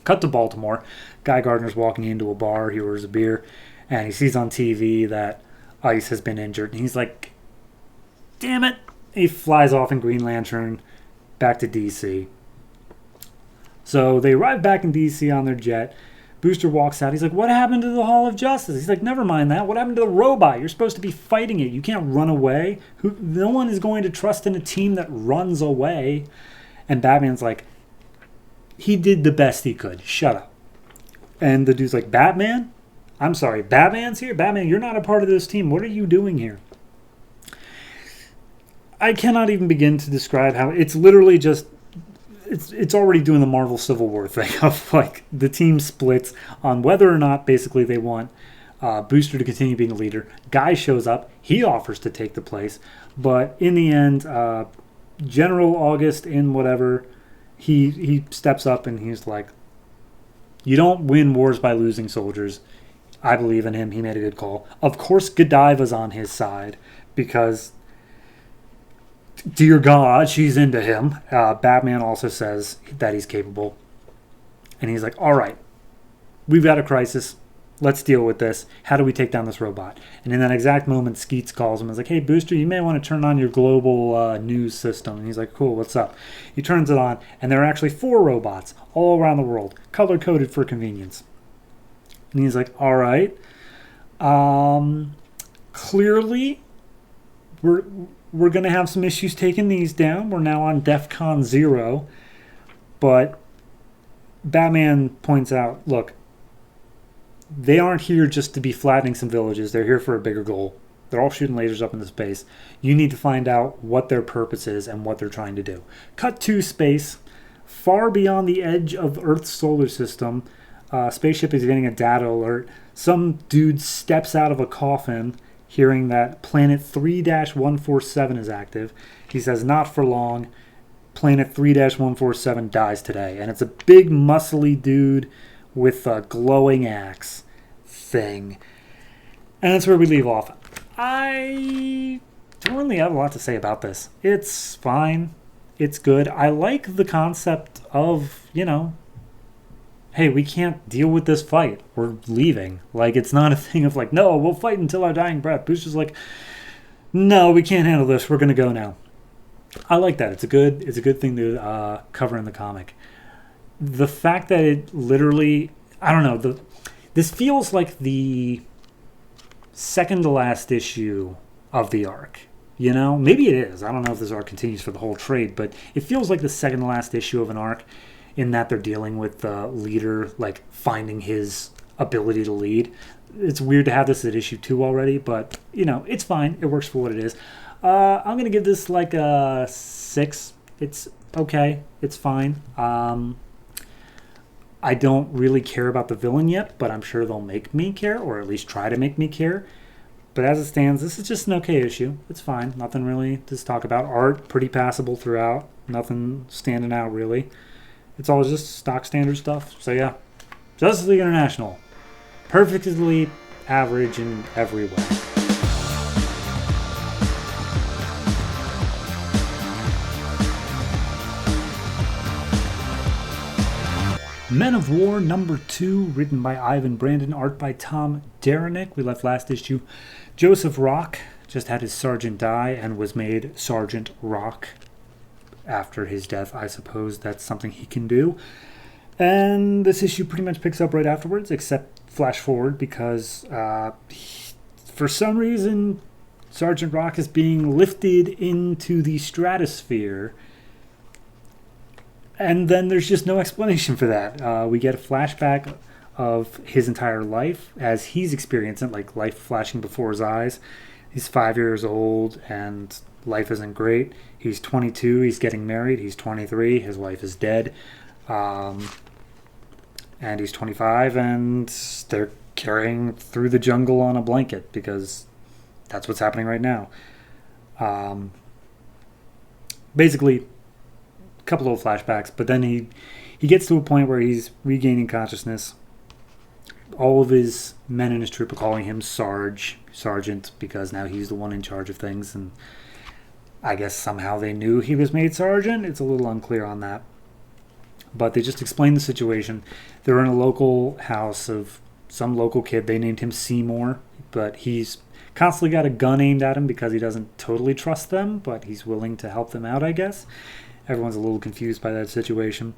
Cut to Baltimore. Guy Gardner's walking into a bar. He orders a beer, and he sees on TV that Ice has been injured. And he's like, damn it. He flies off in Green Lantern back to D.C. So they arrive back in D.C. on their jet. Booster walks out. He's like, what happened to the Hall of Justice? He's like, never mind that. What happened to the robot? You're supposed to be fighting it. You can't run away. No one is going to trust in a team that runs away. And Batman's like, he did the best he could. Shut up. And the dude's like, Batman? I'm sorry, Batman's here? Batman, you're not a part of this team. What are you doing here? I cannot even begin to describe how it's literally just... It's already doing the Marvel Civil War thing of like the team splits on whether or not basically they want Booster to continue being a leader. Guy shows up. He offers to take the place. But in the end, General August in whatever, he steps up and he's like, you don't win wars by losing soldiers. I believe in him. He made a good call. Of course, Godiva's on his side because... dear God, she's into him. Batman also says that he's capable. And he's like, all right, we've got a crisis. Let's deal with this. How do we take down this robot? And in that exact moment, Skeets calls him and is like, hey, Booster, you may want to turn on your global news system. And he's like, cool, what's up? He turns it on, and there are actually 4 robots all around the world, color-coded for convenience. And he's like, all right. Clearly, we're going to have some issues taking these down. We're now on DEFCON 0. But Batman points out, look, they aren't here just to be flattening some villages. They're here for a bigger goal. They're all shooting lasers up into space. You need to find out what their purpose is and what they're trying to do. Cut to space. Far beyond the edge of Earth's solar system, spaceship is getting a data alert. Some dude steps out of a coffin hearing that planet 3-147 is active. He says, not for long. Planet 3-147 dies today. And it's a big, muscly dude with a glowing axe thing. And that's where we leave off. I don't really have a lot to say about this. It's fine. It's good. I like the concept of, hey, we can't deal with this fight. We're leaving. Like, it's not a thing of like, no, we'll fight until our dying breath. Booster's like, no, we can't handle this. We're going to go now. I like that. It's a good thing to cover in the comic. The fact that it literally, I don't know, this feels like the second to last issue of the arc. Maybe it is. I don't know if this arc continues for the whole trade, but it feels like the second to last issue of an arc, in that they're dealing with the leader, like, finding his ability to lead. It's weird to have this at issue 2 already, but, it's fine. It works for what it is. I'm going to give this, like, a 6. It's okay. It's fine. I don't really care about the villain yet, but I'm sure they'll make me care, or at least try to make me care. But as it stands, this is just an okay issue. It's fine. Nothing really to talk about. Art, pretty passable throughout. Nothing standing out, really. It's all just stock standard stuff. So yeah, Justice League International. Perfectly average in every way. Men of War number 2, written by Ivan Brandon, art by Tom Derenick. We left last issue. Joseph Rock just had his sergeant die and was made Sergeant Rock after his death. I suppose that's something he can do. And this issue pretty much picks up right afterwards, except flash forward, because for some reason Sergeant Rock is being lifted into the stratosphere. And then there's just no explanation for that. We get a flashback of his entire life as he's experiencing it, like life flashing before his eyes. He's 5 years old and life isn't great. He's 22. He's getting married. He's 23. His wife is dead. And he's 25, and they're carrying through the jungle on a blanket because that's what's happening right now. Basically, a couple of flashbacks, but then he gets to a point where he's regaining consciousness. All of his men in his troop are calling him Sergeant, because now he's the one in charge of things, and I guess somehow they knew he was made Sergeant. It's a little unclear on that. But they just explain the situation. They're in a local house of some local kid. They named him Seymour, but he's constantly got a gun aimed at him because he doesn't totally trust them, but he's willing to help them out, I guess. Everyone's a little confused by that situation.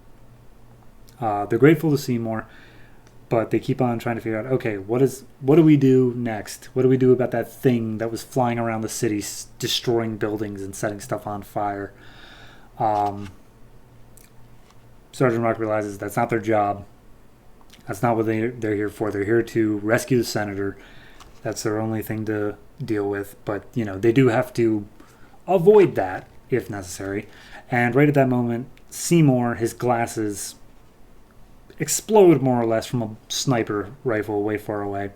They're grateful to Seymour, but they keep on trying to figure out, okay, what do we do next? What do we do about that thing that was flying around the city, destroying buildings and setting stuff on fire? Sergeant Rock realizes that's not their job. That's not what they're here for. They're here to rescue the senator. That's their only thing to deal with. But, they do have to avoid that if necessary. And right at that moment, Seymour, his glasses explode more or less from a sniper rifle way far away.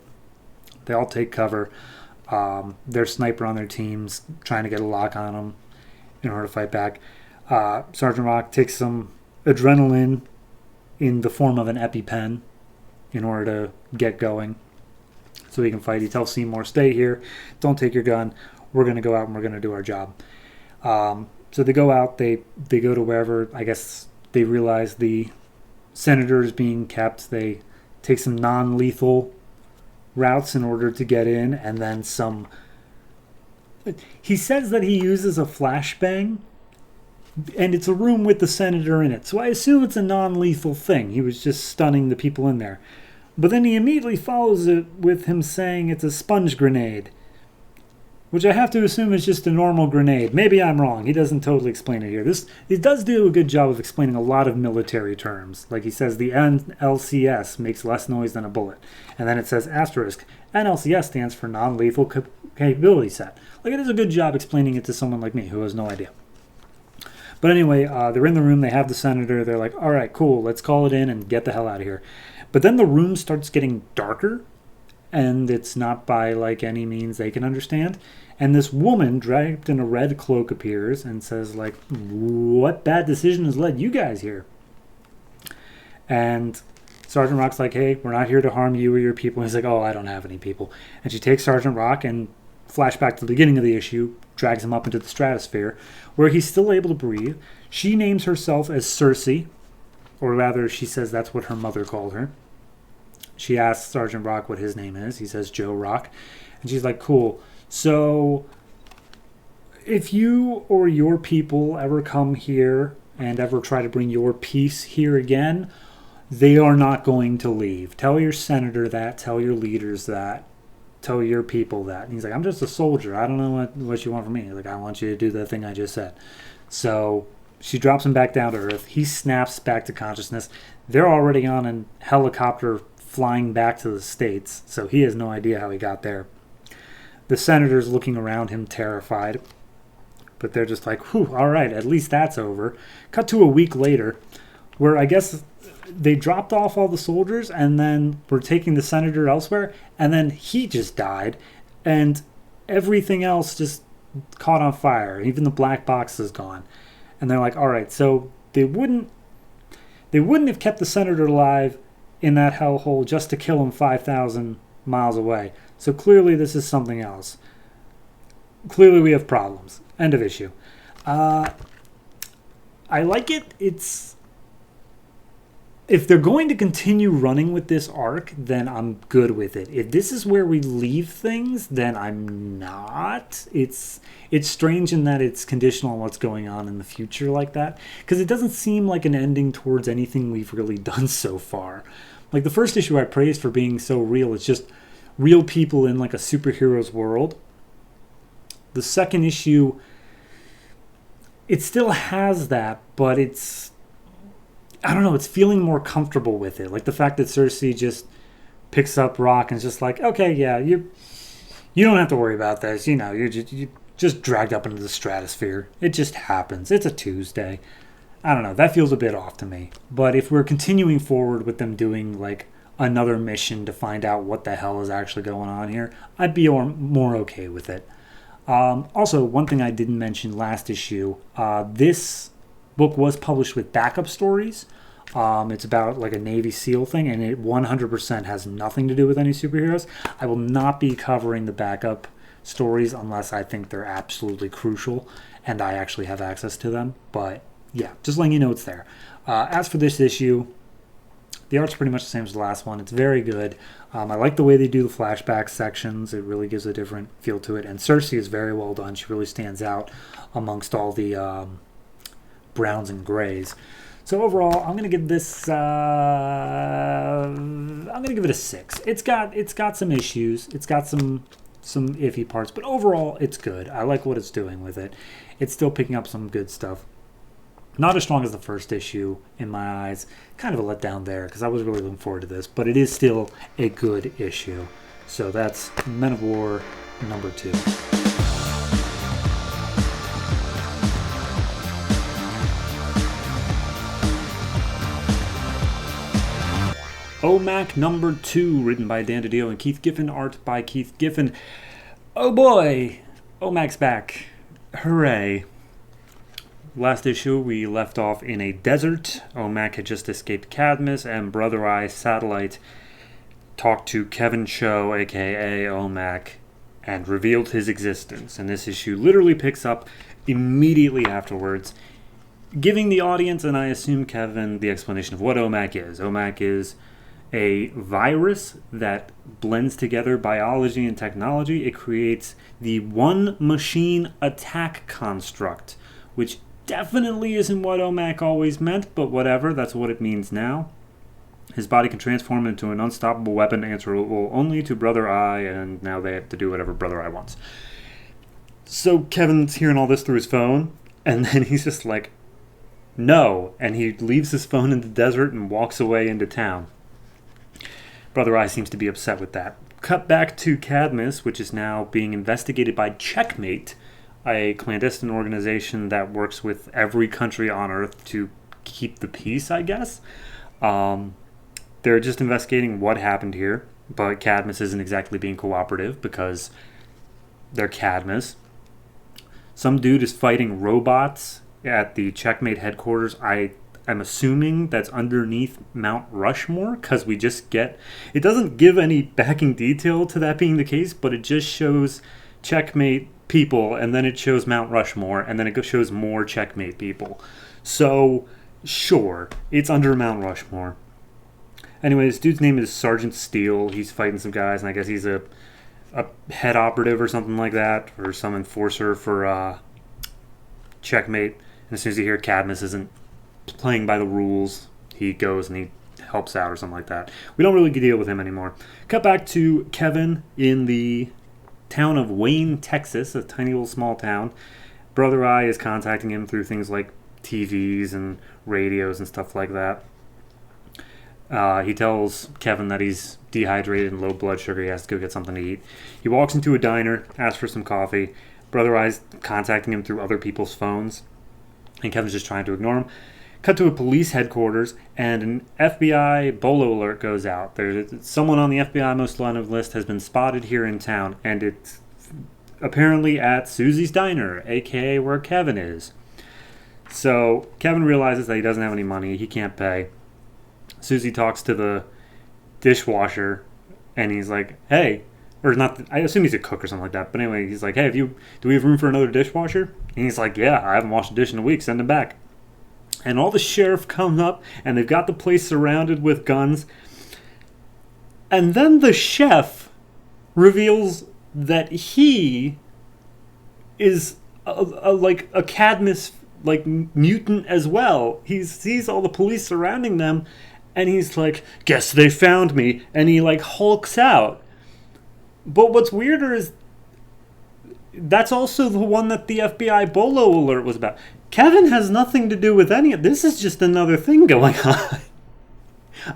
They all take cover. Their sniper on their team's trying to get a lock on them in order to fight back. Sergeant Rock takes some adrenaline in the form of an EpiPen in order to get going so he can fight. He tells Seymour, stay here, don't take your gun, we're going to go out and we're going to do our job. So they go out, they go to wherever, I guess they realize the senator is being kept. They take some non-lethal routes in order to get in, and then he says that he uses a flashbang, and it's a room with the senator in it. So I assume it's a non-lethal thing. He was just stunning the people in there. But then he immediately follows it with him saying it's a sponge grenade, which I have to assume is just a normal grenade. Maybe I'm wrong. He doesn't totally explain it here. He does do a good job of explaining a lot of military terms. Like he says the NLCS makes less noise than a bullet. And then it says asterisk. NLCS stands for non-lethal capability set. Like it does a good job explaining it to someone like me who has no idea. But anyway, they're in the room, they have the senator, they're like, all right, cool, let's call it in and get the hell out of here. But then the room starts getting darker, and it's not by like any means they can understand. And this woman draped in a red cloak appears and says like, what bad decision has led you guys here? And Sergeant Rock's like, hey, we're not here to harm you or your people. And he's like, oh, I don't have any people. And she takes Sergeant Rock and flashback to the beginning of the issue, drags him up into the stratosphere, where he's still able to breathe. She names herself as Cersei, or rather, she says that's what her mother called her. She asks Sergeant Rock what his name is. He says Joe Rock. And she's like, cool. So, if you or your people ever come here and ever try to bring your peace here again, they are not going to leave. Tell your senator that. Tell your leaders that. Tell your people that. And he's like, I'm just a soldier. I don't know what you want from me. Like, I want you to do the thing I just said. So she drops him back down to earth. He snaps back to consciousness. They're already on a helicopter flying back to the States, so he has no idea how he got there. The senator's looking around him terrified, but they're just like, whew, all right, at least that's over. Cut to a week later, where I guess they dropped off all the soldiers and then were taking the senator elsewhere, and then he just died, and everything else just caught on fire. Even the black box is gone. And they're like, all right, so they wouldn't have kept the senator alive in that hellhole just to kill him 5,000 miles away. So clearly this is something else. Clearly we have problems. End of issue. I like it. If they're going to continue running with this arc, then I'm good with it. If this is where we leave things, then I'm not. It's strange in that it's conditional on what's going on in the future like that, because it doesn't seem like an ending towards anything we've really done so far. Like the first issue I praised for being so real. It's just real people in like a superhero's world. The second issue, it still has that, but I don't know, it's feeling more comfortable with it. Like the fact that Cersei just picks up Rock and is just like, okay, yeah, you don't have to worry about this. You know, you're just dragged up into the stratosphere. It just happens. It's a Tuesday. I don't know. That feels a bit off to me. But if we're continuing forward with them doing like another mission to find out what the hell is actually going on here, I'd be more okay with it. Also, one thing I didn't mention last issue, this book was published with backup stories. It's about like a Navy SEAL thing, and it 100% has nothing to do with any superheroes. I will not be covering the backup stories unless I think they're absolutely crucial and I actually have access to them. But yeah, just letting you know it's there. As for this issue, the art's pretty much the same as the last one. It's very good. I like the way they do the flashback sections. It really gives a different feel to it. And Cersei is very well done. She really stands out amongst all the browns and grays. So overall, I'm gonna give this. I'm gonna give it a 6. It's got some issues. It's got some iffy parts, but overall, it's good. I like what it's doing with it. It's still picking up some good stuff. Not as strong as the first issue in my eyes. Kind of a letdown there because I was really looking forward to this, but it is still a good issue. So that's Men of War number 2. O.M.A.C number 2, written by Dan DiDio and Keith Giffen, art by Keith Giffen. Oh boy, O.M.A.C's back. Hooray. Last issue, we left off in a desert. O.M.A.C had just escaped Cadmus, and Brother Eye Satellite talked to Kevin Cho, a.k.a. O.M.A.C, and revealed his existence. And this issue literally picks up immediately afterwards, giving the audience, and I assume Kevin, the explanation of what O.M.A.C is. O.M.A.C is a virus that blends together biology and technology. It creates the one machine attack construct, which definitely isn't what O.M.A.C always meant, but whatever, that's what it means now. His body can transform into an unstoppable weapon answerable only to Brother Eye, and now they have to do whatever Brother Eye wants. So Kevin's hearing all this through his phone, and then he's just like, no, and he leaves his phone in the desert and walks away into town. Brother Eye seems to be upset with that. Cut back to Cadmus, which is now being investigated by Checkmate, a clandestine organization that works with every country on Earth to keep the peace, I guess. They're just investigating what happened here, but Cadmus isn't exactly being cooperative because they're Cadmus. Some dude is fighting robots at the Checkmate headquarters. I'm assuming that's underneath Mount Rushmore, because we just get... It doesn't give any backing detail to that being the case, but it just shows Checkmate people, and then it shows Mount Rushmore, and then it shows more Checkmate people. So, sure, it's under Mount Rushmore. Anyway, this dude's name is Sergeant Steele. He's fighting some guys, and I guess he's a head operative or something like that, or some enforcer for Checkmate. And as soon as you hear Cadmus isn't playing by the rules, he goes and he helps out or something like that. We don't really deal with him anymore. Cut back to Kevin in the town of Wayne, Texas, a tiny little small town. Brother Eye is contacting him through things like TVs and radios and stuff like that. He tells Kevin that he's dehydrated and low blood sugar. He has to go get something to eat. He walks into a diner, asks for some coffee. Brother Eye's contacting him through other people's phones, and Kevin's just trying to ignore him. Cut to a police headquarters, and an FBI bolo alert goes out. There's someone on the FBI most wanted list has been spotted here in town, and it's apparently at Susie's Diner, aka where Kevin is. So Kevin realizes that he doesn't have any money. He can't pay. Susie talks to the dishwasher, and he's like, hey, or not, I assume he's a cook or something like that, but anyway, he's like, hey, do we have room for another dishwasher? And he's like, yeah, I haven't washed a dish in a week, send him back. And all the sheriff comes up, and they've got the place surrounded with guns. And then the chef reveals that he is like a Cadmus mutant as well. He sees all the police surrounding them, and he's like, guess they found me, and he hulks out. But what's weirder is that's also the one that the FBI bolo alert was about. Kevin has nothing to do with any of this. Is just another thing going on.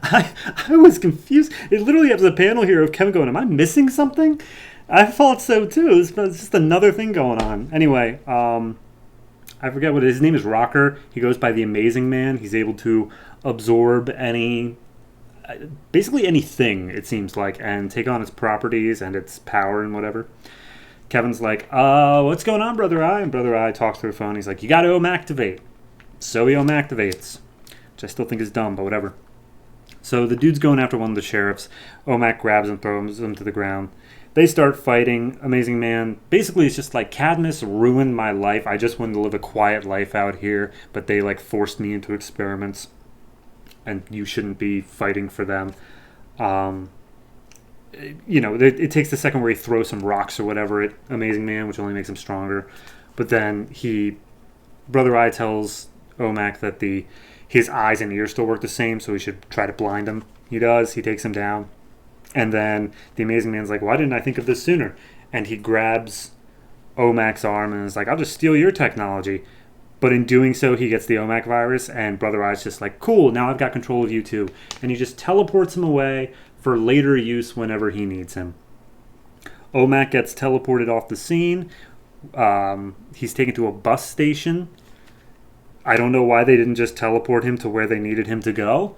I was confused. It literally has a panel here of Kevin going, am I missing something? I thought so too. It's just another thing going on. Anyway, I forget what his name is. Rocker. He goes by the Amazing Man. He's able to absorb any basically anything, it seems like, and take on its properties and its power and whatever. Kevin's like, what's going on, Brother Eye? And Brother Eye talks through the phone. He's like, you got to O.M.A.C activate. So he O.M.A.C activates, which I still think is dumb, but whatever. So the dude's going after one of the sheriffs. O.M.A.C grabs him, throws him to the ground. They start fighting. Amazing Man. Basically, it's just like, Cadmus ruined my life. I just wanted to live a quiet life out here, but they like forced me into experiments. And you shouldn't be fighting for them. It takes the second where he throws some rocks or whatever at Amazing Man, which only makes him stronger. But then Brother Eye tells O.M.A.C that his eyes and ears still work the same, so he should try to blind him. He does. He takes him down. And then the Amazing Man's like, why didn't I think of this sooner? And he grabs O.M.A.C's arm and is like, I'll just steal your technology. But in doing so, he gets the O.M.A.C virus, and Brother Eye's just like, cool, now I've got control of you too. And he just teleports him away for later use whenever he needs him. O.M.A.C gets teleported off the scene. He's taken to a bus station. I don't know why they didn't just teleport him to where they needed him to go,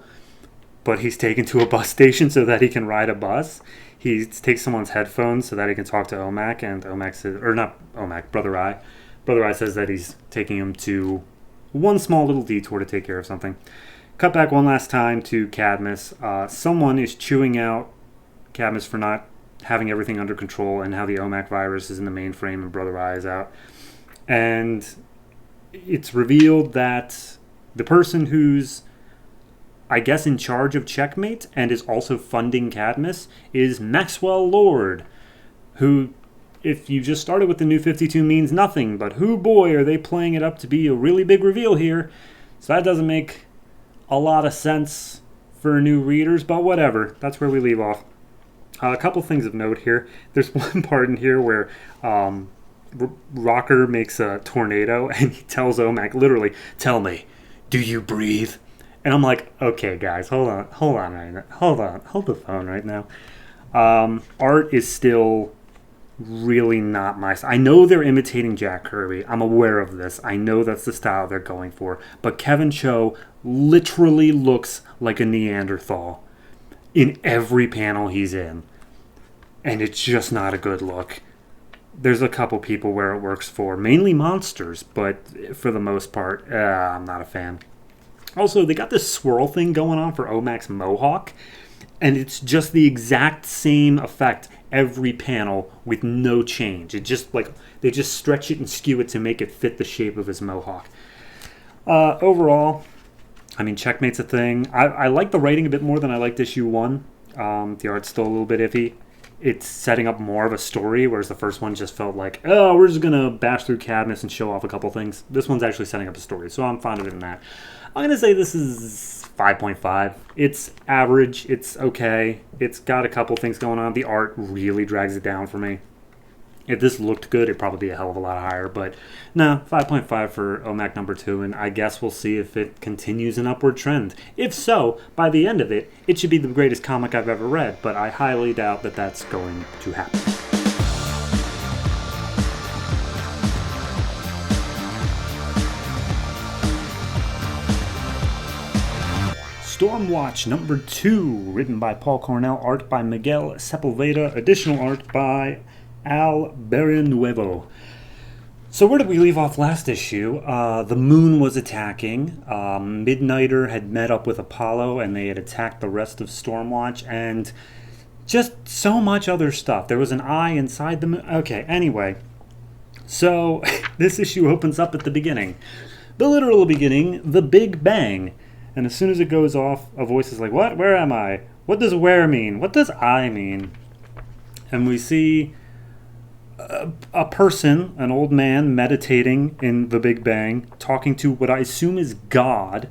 but he's taken to a bus station so that he can ride a bus. He takes someone's headphones so that he can talk to O.M.A.C, and O.M.A.C says, or not O.M.A.C, Brother Eye. Brother Eye says that he's taking him to one small little detour to take care of something. Cut back one last time to Cadmus. Someone is chewing out Cadmus for not having everything under control, and how the O.M.A.C virus is in the mainframe and Brother Eye is out. And it's revealed that the person who's, I guess, in charge of Checkmate and is also funding Cadmus is Maxwell Lord, who, if you just started with the New 52, means nothing, but who boy are they playing it up to be a really big reveal here. So that doesn't make a lot of sense for new readers, but whatever. That's where we leave off. A couple things of note here. There's one part in here where Rocker makes a tornado, and he tells O.M.A.C, literally, tell me, do you breathe? And I'm like, okay, guys, hold on right now. Hold the phone right now. Art is still really not my style. I know they're imitating Jack Kirby. I'm aware of this. I know that's the style they're going for. But Kevin Cho literally looks like a Neanderthal in every panel he's in. And it's just not a good look. There's a couple people where it works for, mainly monsters, but for the most part, I'm not a fan. Also, they got this swirl thing going on for O.M.A.C's mohawk, and it's just the exact same effect every panel with no change. It just they just stretch it and skew it to make it fit the shape of his mohawk. Overall, I mean, Checkmate's a thing. I like the writing a bit more than I liked issue 1. The art's still a little bit iffy. It's setting up more of a story, whereas the first one just felt like, oh, we're just going to bash through Cadmus and show off a couple things. This one's actually setting up a story, so I'm fond of it in that. I'm going to say this is 5.5. It's average. It's okay. It's got a couple things going on. The art really drags it down for me. If this looked good, it'd probably be a hell of a lot higher. But no, 5.5 for O.M.A.C number 2, and I guess we'll see if it continues an upward trend. If so, by the end of it, it should be the greatest comic I've ever read, but I highly doubt that that's going to happen. Stormwatch number 2, written by Paul Cornell, art by Miguel Sepulveda, additional art by Barrionuevo. So where did we leave off last issue? The moon was attacking. Midnighter had met up with Apollo, and they had attacked the rest of Stormwatch, and just so much other stuff. There was an eye inside the moon. Okay, anyway. So this issue opens up at the beginning. The literal beginning, the Big Bang. And as soon as it goes off, a voice is like, what? Where am I? What does where mean? What does I mean? And we see a person, an old man, meditating in the Big Bang, talking to what I assume is God.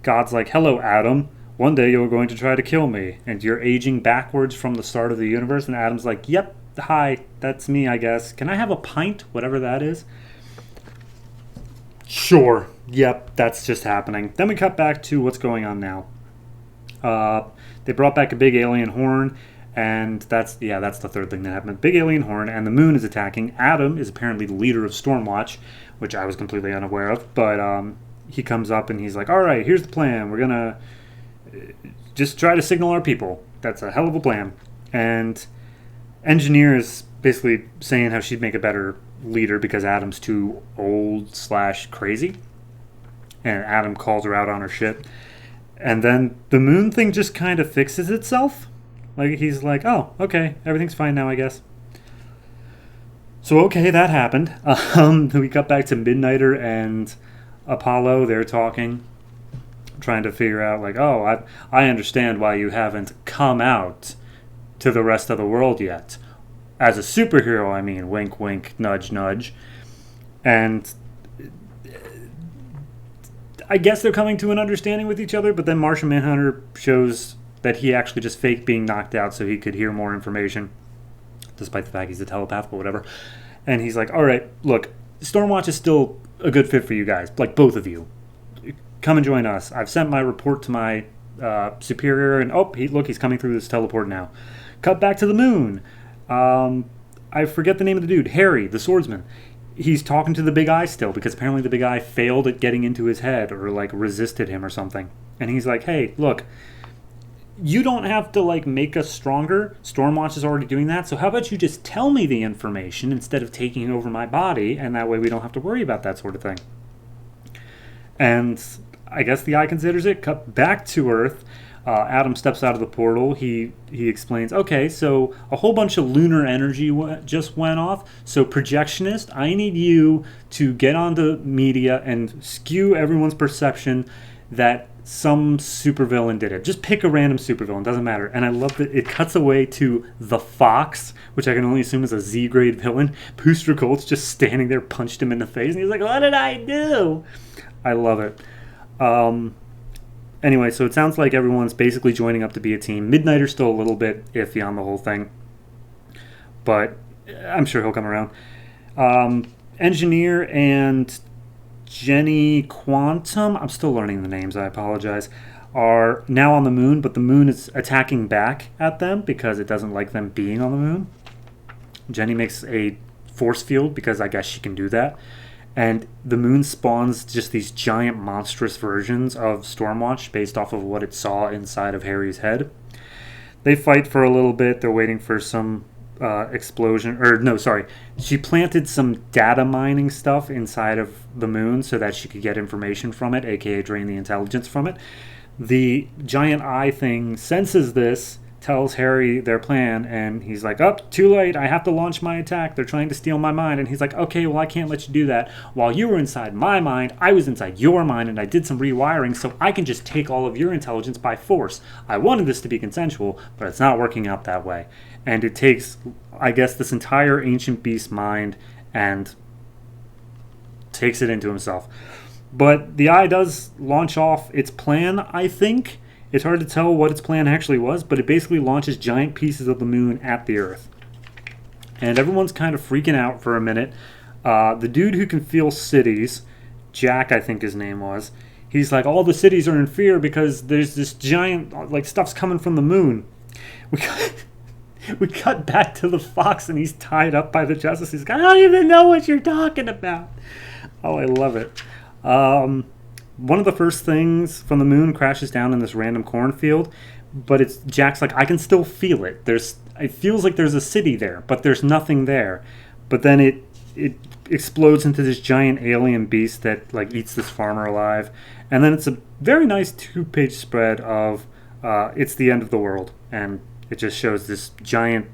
God's like, hello, Adam. One day you're going to try to kill me, and you're aging backwards from the start of the universe. And Adam's like, yep, hi, that's me, I guess. Can I have a pint? Whatever that is. Sure. Yep, that's just happening. Then we cut back to what's going on now. They brought back a big alien horn, and that's the third thing that happened. Big alien horn, and the moon is attacking. Adam is apparently the leader of Stormwatch, which I was completely unaware of, but he comes up and he's like, all right, here's the plan. We're going to just try to signal our people. That's a hell of a plan. And Engineer is basically saying how she'd make a better leader because Adam's too old/crazy. And Adam calls her out on her shit. And then the moon thing just kind of fixes itself. Like, he's like, oh, okay, everything's fine now, I guess. So, okay, that happened. We got back to Midnighter and Apollo. They're talking, trying to figure out, like, oh, I understand why you haven't come out to the rest of the world yet. As a superhero, I mean, wink, wink, nudge, nudge. And I guess they're coming to an understanding with each other, but then Martian Manhunter shows that he actually just faked being knocked out so he could hear more information, despite the fact he's a telepath, but whatever. And he's like, all right, look, Stormwatch is still a good fit for you guys, like both of you. Come and join us. I've sent my report to my superior, and he's coming through this teleport now. Cut back to the moon. I forget the name of the dude, Harry, the swordsman. He's talking to the Big Eye still, because apparently the Big Eye failed at getting into his head, or like resisted him or something. And he's like, hey, look, you don't have to like make us stronger. Stormwatch is already doing that. So how about you just tell me the information instead of taking over my body, and that way we don't have to worry about that sort of thing. And I guess the Eye considers it. Cut back to Earth. Adam steps out of the portal. He explains, okay, so a whole bunch of lunar energy just went off. So projectionist, I need you to get onto media and skew everyone's perception that some supervillain did it. Just pick a random supervillain, doesn't matter. And I love that it cuts away to the Fox, which I can only assume is a Z-grade villain. Booster Gold's just standing there, punched him in the face, and he's like, what did I do? I love it. Anyway, so it sounds like everyone's basically joining up to be a team. Midnighter's still a little bit iffy on the whole thing, but I'm sure he'll come around. Engineer and Jenny Quantum, I'm still learning the names, I apologize, are now on the moon, but the moon is attacking back at them because it doesn't like them being on the moon. Jenny makes a force field because I guess she can do that. And the moon spawns just these giant monstrous versions of Stormwatch based off of what it saw inside of Harry's head. They fight for a little bit. They're waiting for some explosion. Or, no, sorry. She planted some data mining stuff inside of the moon so that she could get information from it, aka drain the intelligence from it. The giant eye thing senses this, tells Harry their plan, and he's like, oh, too late, I have to launch my attack, they're trying to steal my mind. And he's like, okay, well, I can't let you do that. While you were inside my mind, I was inside your mind, and I did some rewiring, so I can just take all of your intelligence by force. I wanted this to be consensual, but it's not working out that way. And it takes, I guess, this entire ancient beast mind and takes it into himself. But the Eye does launch off its plan, I think. It's hard to tell what its plan actually was, but it basically launches giant pieces of the moon at the Earth. And everyone's kind of freaking out for a minute. The dude who can feel cities, Jack I think his name was, he's like, all the cities are in fear because there's this giant, like, stuff's coming from the moon. We cut back to the Fox, and he's tied up by the Justice. He's like, I don't even know what you're talking about. Oh, I love it. One of the first things from the moon crashes down in this random cornfield, but Jack's like, I can still feel it. It feels like there's a city there, but there's nothing there. But then it explodes into this giant alien beast that like eats this farmer alive, and then it's a very nice 2-page spread of it's the end of the world, and it just shows this giant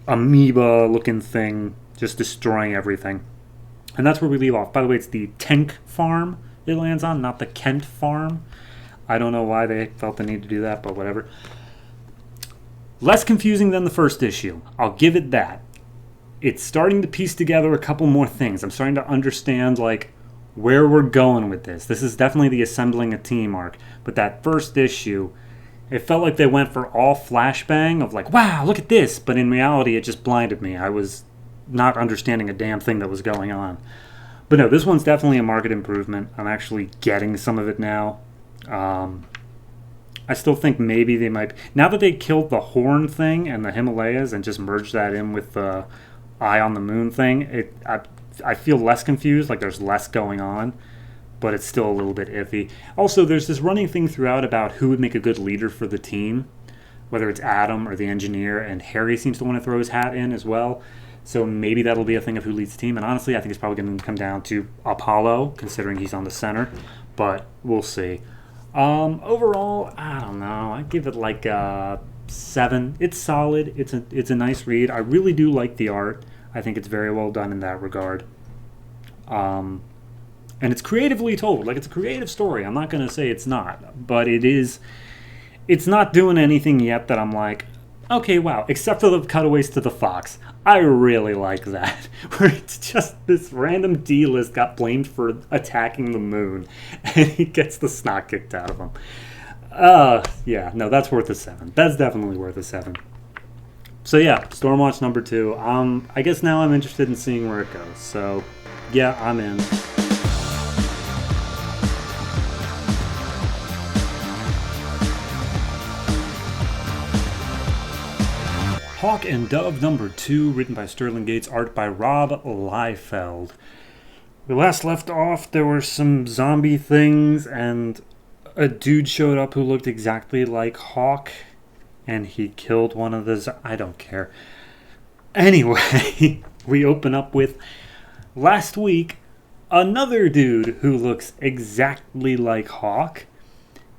amoeba-looking thing just destroying everything. And that's where we leave off. By the way, it's the Tenk farm it lands on, not the Kent farm. I don't know why they felt the need to do that, but whatever. Less confusing than the first issue. I'll give it that. It's starting to piece together a couple more things. I'm starting to understand like where we're going with this. This is definitely the assembling a team arc. But that first issue, it felt like they went for all flashbang of like, wow, look at this. But in reality, it just blinded me. I was not understanding a damn thing that was going on. But no, this one's definitely a market improvement. I'm actually getting some of it now. I still think maybe they might... Now that they killed the Horn thing and the Himalayas and just merged that in with the Eye on the Moon thing, I feel less confused, like there's less going on. but it's still a little bit iffy. Also, there's this running thing throughout about who would make a good leader for the team, whether it's Adam or the engineer, and Harry seems to want to throw his hat in as well. So maybe that'll be a thing of who leads the team. And honestly, I think it's probably going to come down to Apollo, considering he's on the center. But we'll see. Overall, I don't know. I give it like a 7. It's solid. It's a nice read. I really do like the art. I think it's very well done in that regard. And it's creatively told. Like, it's a creative story. I'm not going to say it's not. But it is. It's not doing anything yet that I'm like, okay, wow. Except for the cutaways to the Fox. I really like that. Where it's just this random D-list got blamed for attacking the moon. And he gets the snot kicked out of him. Yeah, no, that's worth a 7. That's definitely worth a 7. So yeah, Stormwatch number 2. I guess now I'm interested in seeing where it goes. So yeah, I'm in. Hawk and Dove number 2, written by Sterling Gates, art by Rob Liefeld. We last left off, there were some zombie things, and a dude showed up who looked exactly like Hawk, and he killed one of the... I don't care. Anyway, we open up with, last week, another dude who looks exactly like Hawk.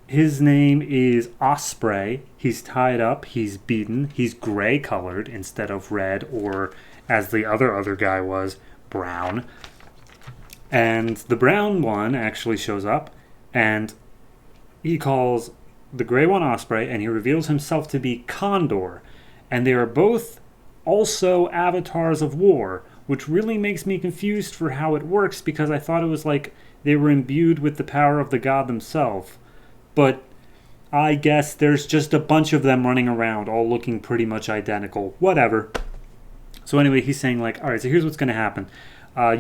His name is Osprey. He's tied up. He's beaten. He's gray colored instead of red or, as the other guy was, brown. And the brown one actually shows up, and he calls the gray one Osprey, and he reveals himself to be Condor. And they are both also avatars of war, which really makes me confused for how it works, because I thought it was like they were imbued with the power of the god themselves. But I guess there's just a bunch of them running around, all looking pretty much identical. Whatever. So anyway, he's saying like, all right, so here's what's going to happen.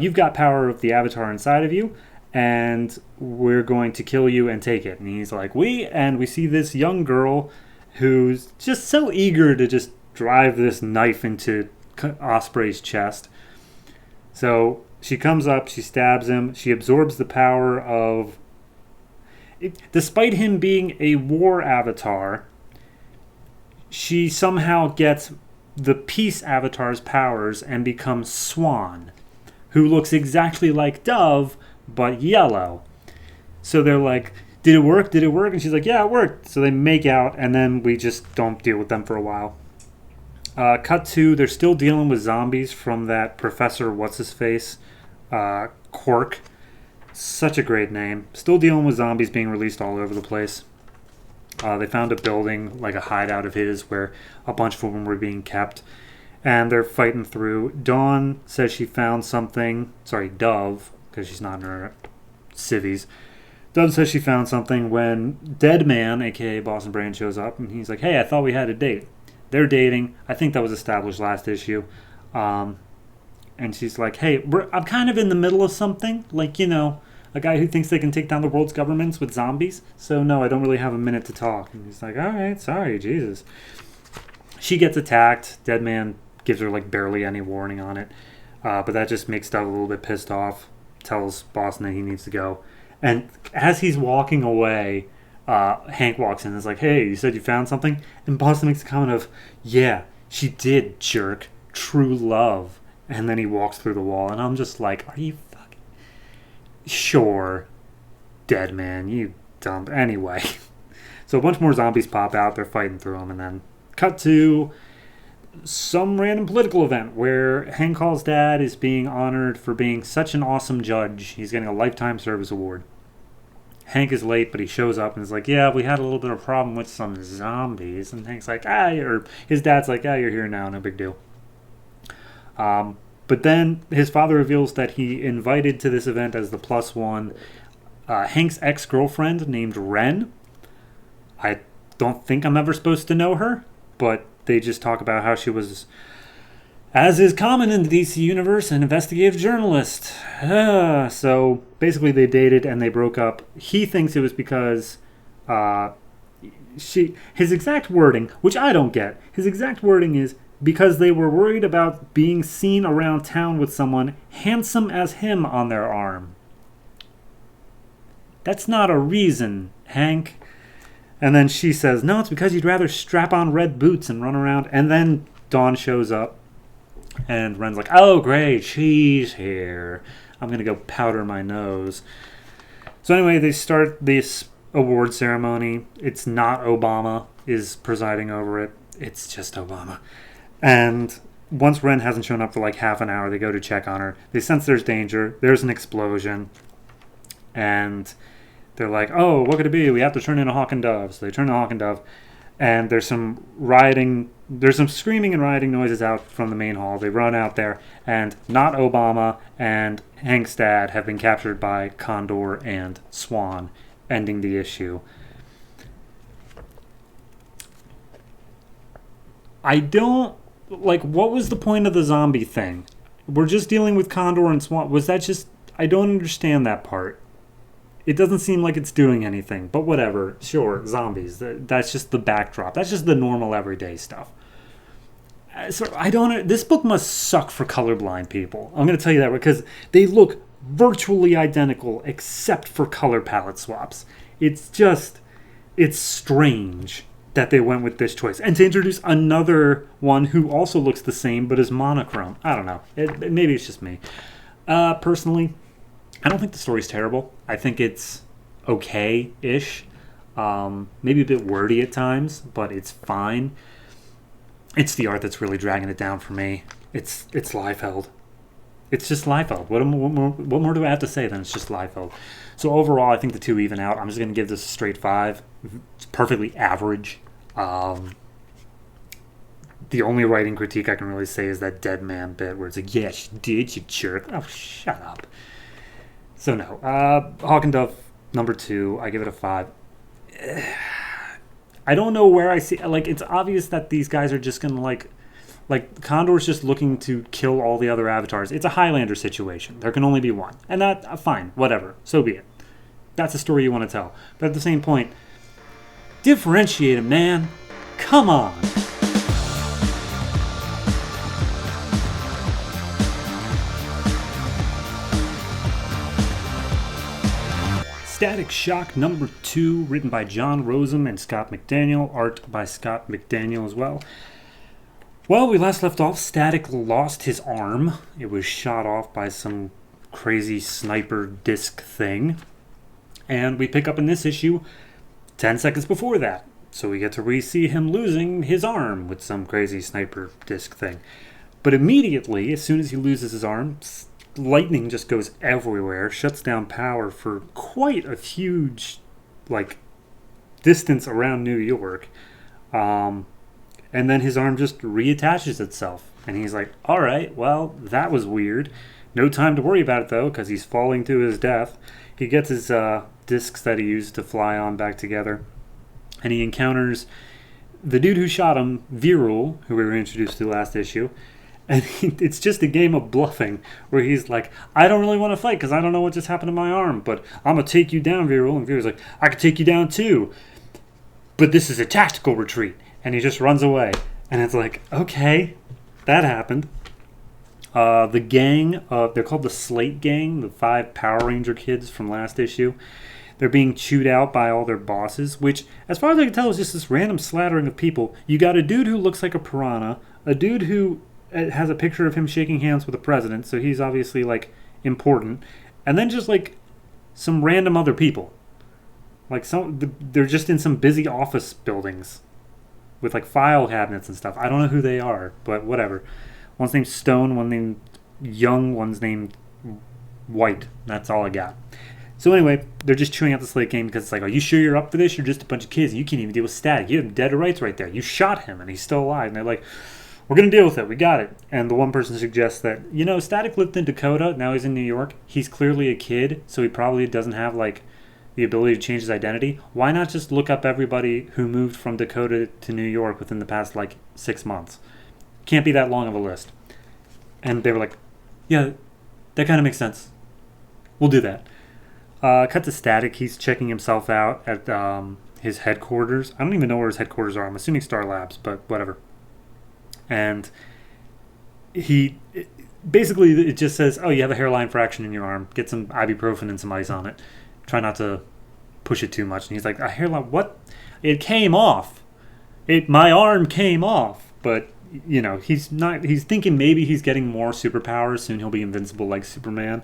You've got power of the avatar inside of you, and we're going to kill you and take it. And he's like, and we see this young girl who's just so eager to just drive this knife into Osprey's chest. So she comes up, she stabs him, she absorbs the power of... Despite him being a war avatar, she somehow gets the peace avatar's powers and becomes Swan, who looks exactly like Dove, but yellow. So they're like, did it work? Did it work? And she's like, yeah, it worked. So they make out, and then we just don't deal with them for a while. Cut to, they're still dealing with zombies from that Professor What's-His-Face, Quark. Such a great name. Still dealing with zombies being released all over the place. They found a building, like a hideout of his, where a bunch of them were being kept. And they're fighting through. Dawn says she found something. Sorry, Dove, because she's not in her civvies. Dove says she found something when Deadman, a.k.a. Boston Brand, shows up. And he's like, hey, I thought we had a date. They're dating. I think that was established last issue. And she's like, hey, I'm kind of in the middle of something. Like, you know, a guy who thinks they can take down the world's governments with zombies. So, no, I don't really have a minute to talk. And he's like, all right, sorry, Jesus. She gets attacked. Deadman gives her, like, barely any warning on it. But that just makes Doug a little bit pissed off. Tells Boston that he needs to go. And as he's walking away, Hank walks in and is like, hey, you said you found something? And Boston makes a comment of, yeah, she did, jerk. True love. And then he walks through the wall, and I'm just like, are you fucking... Sure, Deadman, you dumb... Anyway. So a bunch more zombies pop out, they're fighting through them, and then cut to some random political event where Hank Hall's dad is being honored for being such an awesome judge. He's getting a Lifetime Service Award. Hank is late, but he shows up and is like, yeah, we had a little bit of a problem with some zombies. And Hank's like, or his dad's like, you're here now, no big deal. But then his father reveals that he invited to this event as the +1 Hank's ex-girlfriend named Ren. I don't think I'm ever supposed to know her, but they just talk about how she was, as is common in the DC universe, an investigative journalist. So basically they dated and they broke up. He thinks it was because his exact wording, which I don't get, his exact wording is, because they were worried about being seen around town with someone handsome as him on their arm. That's not a reason, Hank. And then she says, no, it's because you'd rather strap on red boots and run around. And then Dawn shows up. And Ren's like, oh, great, she's here. I'm going to go powder my nose. So anyway, they start this award ceremony. It's not Obama is presiding over it. It's just Obama. And once Ren hasn't shown up for like half an hour, they go to check on her. They sense there's danger. There's an explosion. And they're like, oh, what could it be? We have to turn in a hawk and dove. So they turn in a hawk and dove. And there's some rioting. There's some screaming and rioting noises out from the main hall. They run out there. And not Obama and Hank's dad have been captured by Condor and Swan, ending the issue. I don't... Like, what was the point of the zombie thing? We're just dealing with Condor and Swan. Was that just... I don't understand that part. It doesn't seem like it's doing anything. But whatever. Sure, zombies. That's just the backdrop. That's just the normal everyday stuff. So I don't... This book must suck for colorblind people. I'm going to tell you that because they look virtually identical except for color palette swaps. It's just... It's strange that they went with this choice. And to introduce another one who also looks the same but is monochrome. I don't know. Maybe it's just me. Personally, I don't think the story's terrible. I think it's okay-ish. Maybe a bit wordy at times, but it's fine. It's the art that's really dragging it down for me. It's Liefeld. It's just Liefeld. What more do I have to say than it's just Liefeld? So overall, I think the two even out. I'm just going to give this a straight 5. It's perfectly average. The only writing critique I can really say is that dead man bit where it's like, yeah, she did, you jerk. Oh, shut up. So no. Hawk and Dove, number 2. I give it a 5. I don't know where I see... Like, it's obvious that these guys are just going to, like, Condor's just looking to kill all the other avatars. It's a Highlander situation. There can only be one. And that, fine, whatever. So be it. That's a story you want to tell. But at the same point, differentiate him, man. Come on. Static Shock number 2, written by John Rozum and Scott McDaniel. Art by Scott McDaniel as well. Well, we last left off. Static lost his arm. It was shot off by some crazy sniper disc thing. And we pick up in this issue 10 seconds before that. So we get to re-see him losing his arm with some crazy sniper disc thing. But immediately, as soon as he loses his arm, lightning just goes everywhere, shuts down power for quite a huge, distance around New York. And then his arm just reattaches itself. And he's like, all right, well, that was weird. No time to worry about it, though, because he's falling to his death. He gets his discs that he used to fly on back together. And he encounters the dude who shot him, Virul, who we were introduced to last issue. And it's just a game of bluffing where he's like, I don't really want to fight because I don't know what just happened to my arm, but I'm going to take you down, Virul. And Virul's like, I could take you down too. But this is a tactical retreat. And he just runs away. And it's like, okay, that happened. The gang, they're called the Slate Gang, the 5 Power Ranger kids from last issue. They're being chewed out by all their bosses, which, as far as I can tell, is just this random slattering of people. You got a dude who looks like a piranha, a dude who has a picture of him shaking hands with the president, so he's obviously, important, and then just, some random other people. They're just in some busy office buildings with, file cabinets and stuff. I don't know who they are, but whatever. One's named Stone, one's named Young, one's named White. That's all I got. So anyway, they're just chewing out the Slate Gang because it's like, are you sure you're up for this? You're just a bunch of kids. You can't even deal with Static. You have dead to rights right there. You shot him, and he's still alive. And they're like, we're going to deal with it. We got it. And the one person suggests that, Static lived in Dakota. Now he's in New York. He's clearly a kid, so he probably doesn't have, the ability to change his identity. Why not just look up everybody who moved from Dakota to New York within the past, 6 months? Can't be that long of a list. And they were like, yeah, that kind of makes sense. We'll do that. Cut to Static. He's checking himself out at his headquarters. I don't even know where his headquarters are. I'm assuming Star Labs, but whatever. And basically it just says, oh, you have a hairline fraction in your arm. Get some ibuprofen and some ice on it. try not to push it too much. And he's like, I hear like, what? It came off. My arm came off. But, you know, he's thinking maybe he's getting more superpowers. Soon he'll be invincible like Superman.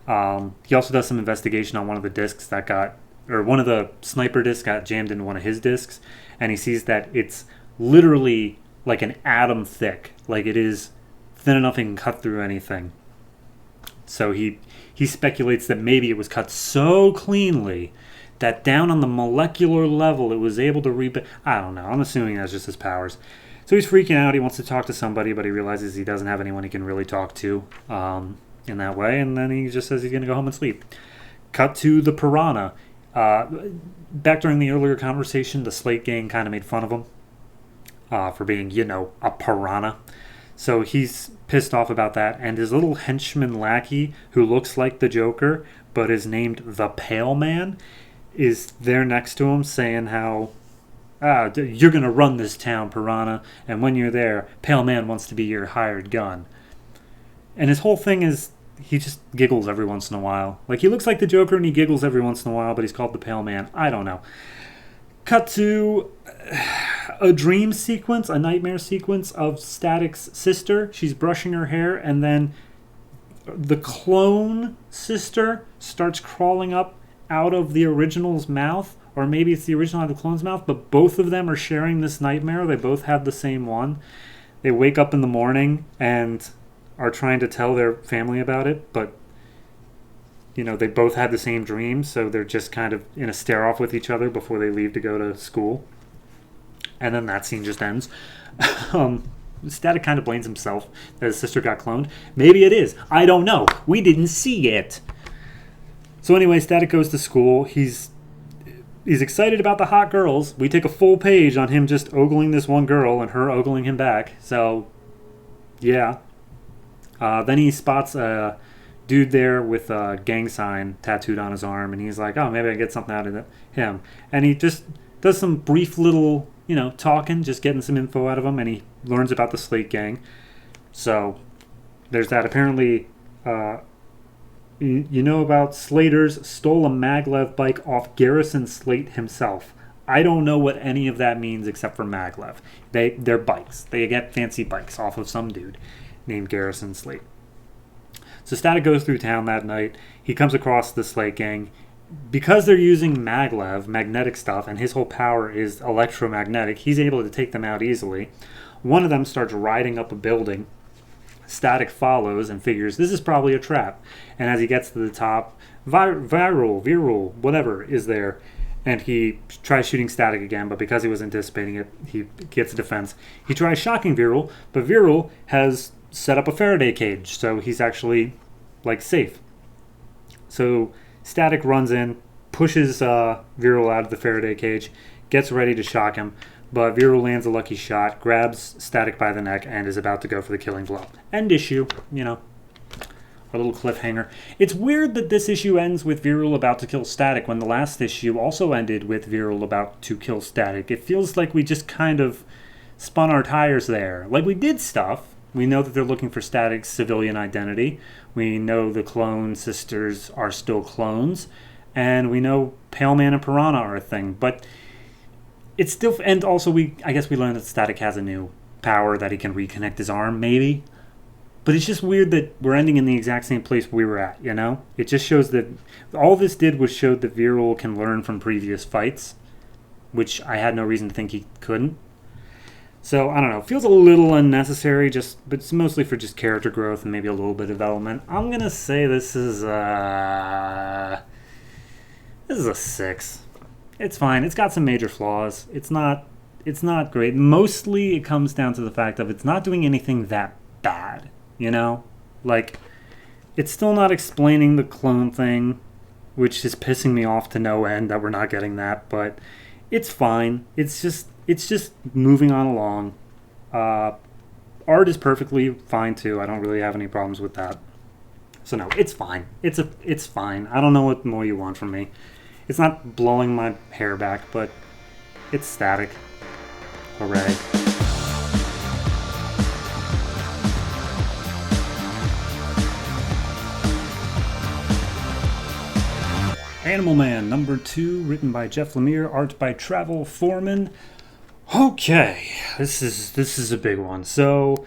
He also does some investigation on one of the discs that one of the sniper discs got jammed into one of his discs. And he sees that it's literally like an atom thick. Like it is thin enough it can cut through anything. So he speculates that maybe it was cut so cleanly that down on the molecular level it was able to I don't know. I'm assuming that's just his powers. So he's freaking out. He wants to talk to somebody, but he realizes he doesn't have anyone he can really talk to in that way. And then he just says he's going to go home and sleep. Cut to the Piranha. Back during the earlier conversation, the Slate gang kind of made fun of him for being, you know, a piranha. So he's pissed off about that. And his little henchman lackey, who looks like the Joker, but is named the Pale Man, is there next to him saying how, you're going to run this town, Piranha, and when you're there, Pale Man wants to be your hired gun. And his whole thing is he just giggles every once in a while. Like, he looks like the Joker and he giggles every once in a while, but he's called the Pale Man. I don't know. Cut to a dream sequence, a nightmare sequence of Static's sister. She's brushing her hair, and then the clone sister starts crawling up out of the original's mouth. Or maybe it's the original out of the clone's mouth, but both of them are sharing this nightmare. They both have the same one. They wake up in the morning and are trying to tell their family about it, but, you know, they both had the same dream, so they're just kind of in a stare-off with each other before they leave to go to school. And then that scene just ends. Static kind of blames himself that his sister got cloned. Maybe it is. I don't know. We didn't see it. So anyway, Static goes to school. He's excited about the hot girls. We take a full page on him just ogling this one girl and her ogling him back. So, yeah. Then he spots a dude there with a gang sign tattooed on his arm, and he's like, oh, maybe I can get something out of him. And he just does some brief little, you know, talking, just getting some info out of him, and he learns about the Slate gang. So, there's that. Apparently, you know about Slaters stole a maglev bike off Garrison Slate himself. I don't know what any of that means except for maglev. They're bikes. They get fancy bikes off of some dude named Garrison Slate. So Static goes through town that night. He comes across the Slate gang. Because they're using maglev, magnetic stuff, and his whole power is electromagnetic, he's able to take them out easily. One of them starts riding up a building. Static follows and figures this is probably a trap. And as he gets to the top, viral, whatever is there. And he tries shooting Static again, but because he was anticipating it, he gets a defense. He tries shocking Viral, but Viral has set up a Faraday cage, so he's actually, like, safe. So Static runs in, pushes Viral out of the Faraday cage, gets ready to shock him, but Viral lands a lucky shot, grabs Static by the neck, and is about to go for the killing blow. End issue, you know, a little cliffhanger. It's weird that this issue ends with Viral about to kill Static when the last issue also ended with Viral about to kill Static. It feels like we just kind of spun our tires there. Like, we did stuff. We know that they're looking for Static's civilian identity. We know the clone sisters are still clones. And we know Pale Man and Piranha are a thing. But it's still... And also, I guess we learned that Static has a new power that he can reconnect his arm, maybe. But it's just weird that we're ending in the exact same place we were at, you know? It just shows that... All this did was show that Viral can learn from previous fights, which I had no reason to think he couldn't. So, I don't know. It feels a little unnecessary, but it's mostly for just character growth and maybe a little bit of development. I'm going to say this is a 6. It's fine. It's got some major flaws. It's not great. Mostly it comes down to the fact of it's not doing anything that bad, you know? Like, it's still not explaining the clone thing, which is pissing me off to no end that we're not getting that, but it's fine. It's just moving on along. Art is perfectly fine too. I don't really have any problems with that. So no, it's fine. It's fine. I don't know what more you want from me. It's not blowing my hair back, but it's Static. Hooray. Animal Man number 2, written by Jeff Lemire, art by Foreman. Okay, this is a big one. So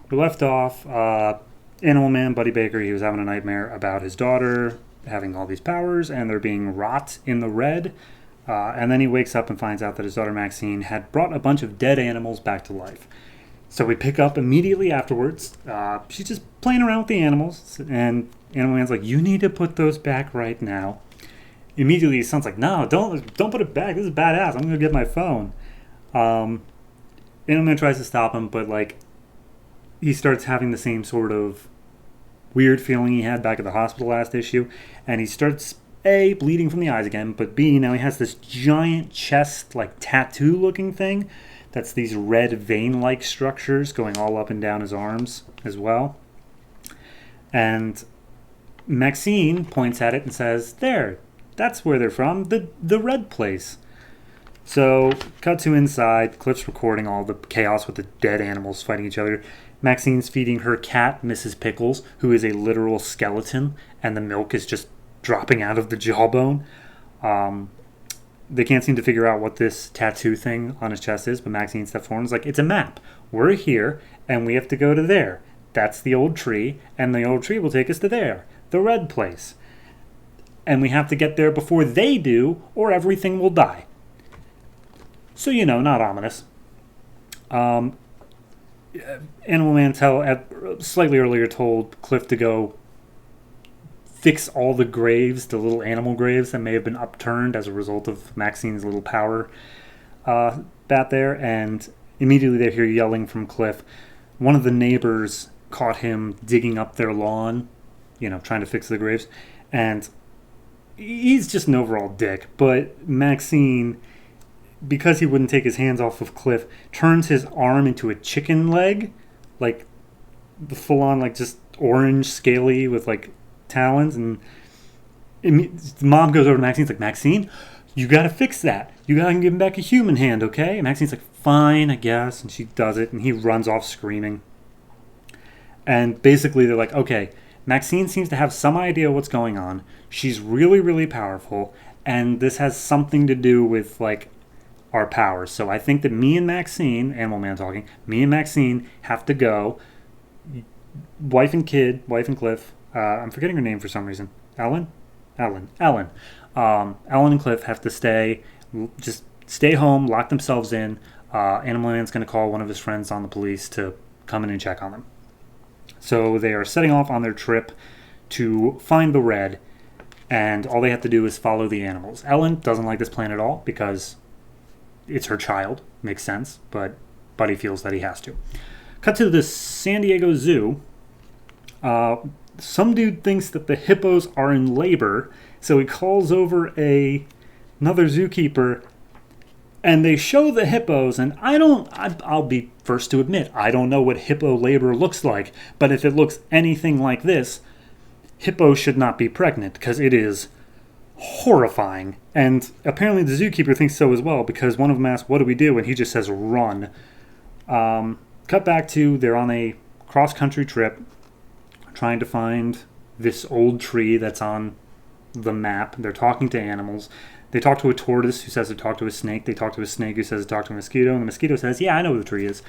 we left off. Animal Man, Buddy Baker, he was having a nightmare about his daughter having all these powers, and there being rot in the red. And then he wakes up and finds out that his daughter Maxine had brought a bunch of dead animals back to life. So we pick up immediately afterwards. She's just playing around with the animals, and Animal Man's like, "You need to put those back right now." Immediately, his son's like, "No, don't put it back. This is badass. I'm gonna get my phone." Animal Man tries to stop him, but like, he starts having the same sort of weird feeling he had back at the hospital last issue, and he starts A, bleeding from the eyes again, but B, now he has this giant chest, like tattoo looking thing that's these red vein-like structures going all up and down his arms as well. And Maxine points at it and says, "There, that's where they're from, the red place." So, cut to inside. Cliff's recording all the chaos with the dead animals fighting each other. Maxine's feeding her cat, Mrs. Pickles, who is a literal skeleton, and the milk is just dropping out of the jawbone. They can't seem to figure out what this tattoo thing on his chest is, but Maxine steps forward and is like, "It's a map. We're here, and we have to go to there. That's the old tree, and the old tree will take us to there, the red place. And we have to get there before they do, or everything will die." So, not ominous. Animal Man slightly earlier told Cliff to go fix all the graves, the little animal graves that may have been upturned as a result of Maxine's little power bat there. And immediately they hear yelling from Cliff. One of the neighbors caught him digging up their lawn, trying to fix the graves. And he's just an overall dick. But Maxine, because he wouldn't take his hands off of Cliff, turns his arm into a chicken leg, like the full-on, like just orange, scaly with like talons. And Mom goes over to Maxine's like, "Maxine, you gotta fix that. You gotta give him back a human hand, okay?" And Maxine's like, "Fine, I guess." And she does it, and he runs off screaming. And basically they're like, okay, Maxine seems to have some idea what's going on. She's really, really powerful, and this has something to do with like our powers. So I think that me and Maxine, Animal Man talking, me and Maxine have to go. Wife and Cliff. I'm forgetting her name for some reason. Ellen. Ellen and Cliff have to just stay home, lock themselves in. Animal Man's going to call one of his friends on the police to come in and check on them. So they are setting off on their trip to find the red, and all they have to do is follow the animals. Ellen doesn't like this plan at all because it's her child. Makes sense, but Buddy feels that he has to. Cut to the San Diego Zoo. Some dude thinks that the hippos are in labor, so he calls over another zookeeper, and they show the hippos, and I'll be first to admit, I don't know what hippo labor looks like, but if it looks anything like this, hippos should not be pregnant, because it is horrifying. And apparently the zookeeper thinks so as well, because one of them asks, "What do we do?" And he just says, "Run." Cut back to, they're on a cross-country trip, trying to find this old tree that's on the map. They're talking to animals. They talk to a tortoise who says to talk to a snake. They talk to a snake who says to talk to a mosquito. And the mosquito says, "Yeah, I know where the tree is."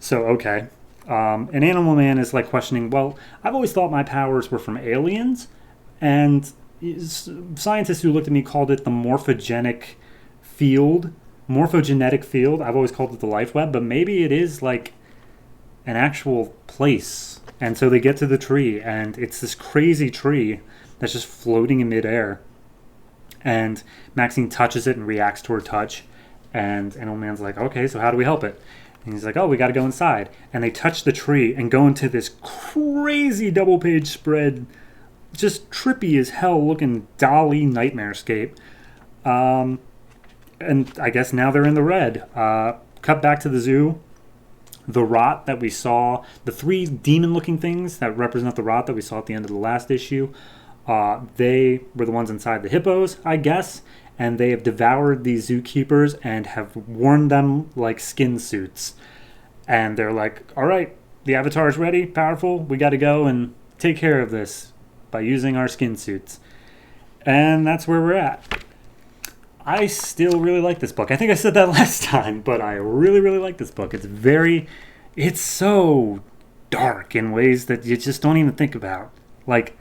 So, okay. And Animal Man is like questioning, "Well, I've always thought my powers were from aliens." And scientists who looked at me called it the morphogenetic field. I've always called it the life web, but maybe it is like an actual place. And so they get to the tree, and it's this crazy tree that's just floating in midair. And Maxine touches it and reacts to her touch. And Animal Man's like, "Okay, so how do we help it?" And he's like, "Oh, we got to go inside." And they touch the tree and go into this crazy double-page spread, just trippy as hell looking Dali nightmarescape. And I guess now they're in the red. Cut back to the zoo. The rot that we saw, the 3 demon-looking things that represent the rot that we saw at the end of the last issue, they were the ones inside the hippos, I guess, and they have devoured these zookeepers and have worn them like skin suits. And they're like, "All right, the Avatar's ready, powerful, we got to go and take care of this by using our skin suits." And that's where we're at. I still really like this book. I think I said that last time, but I really, really like this book. It's so dark in ways that you just don't even think about. Like,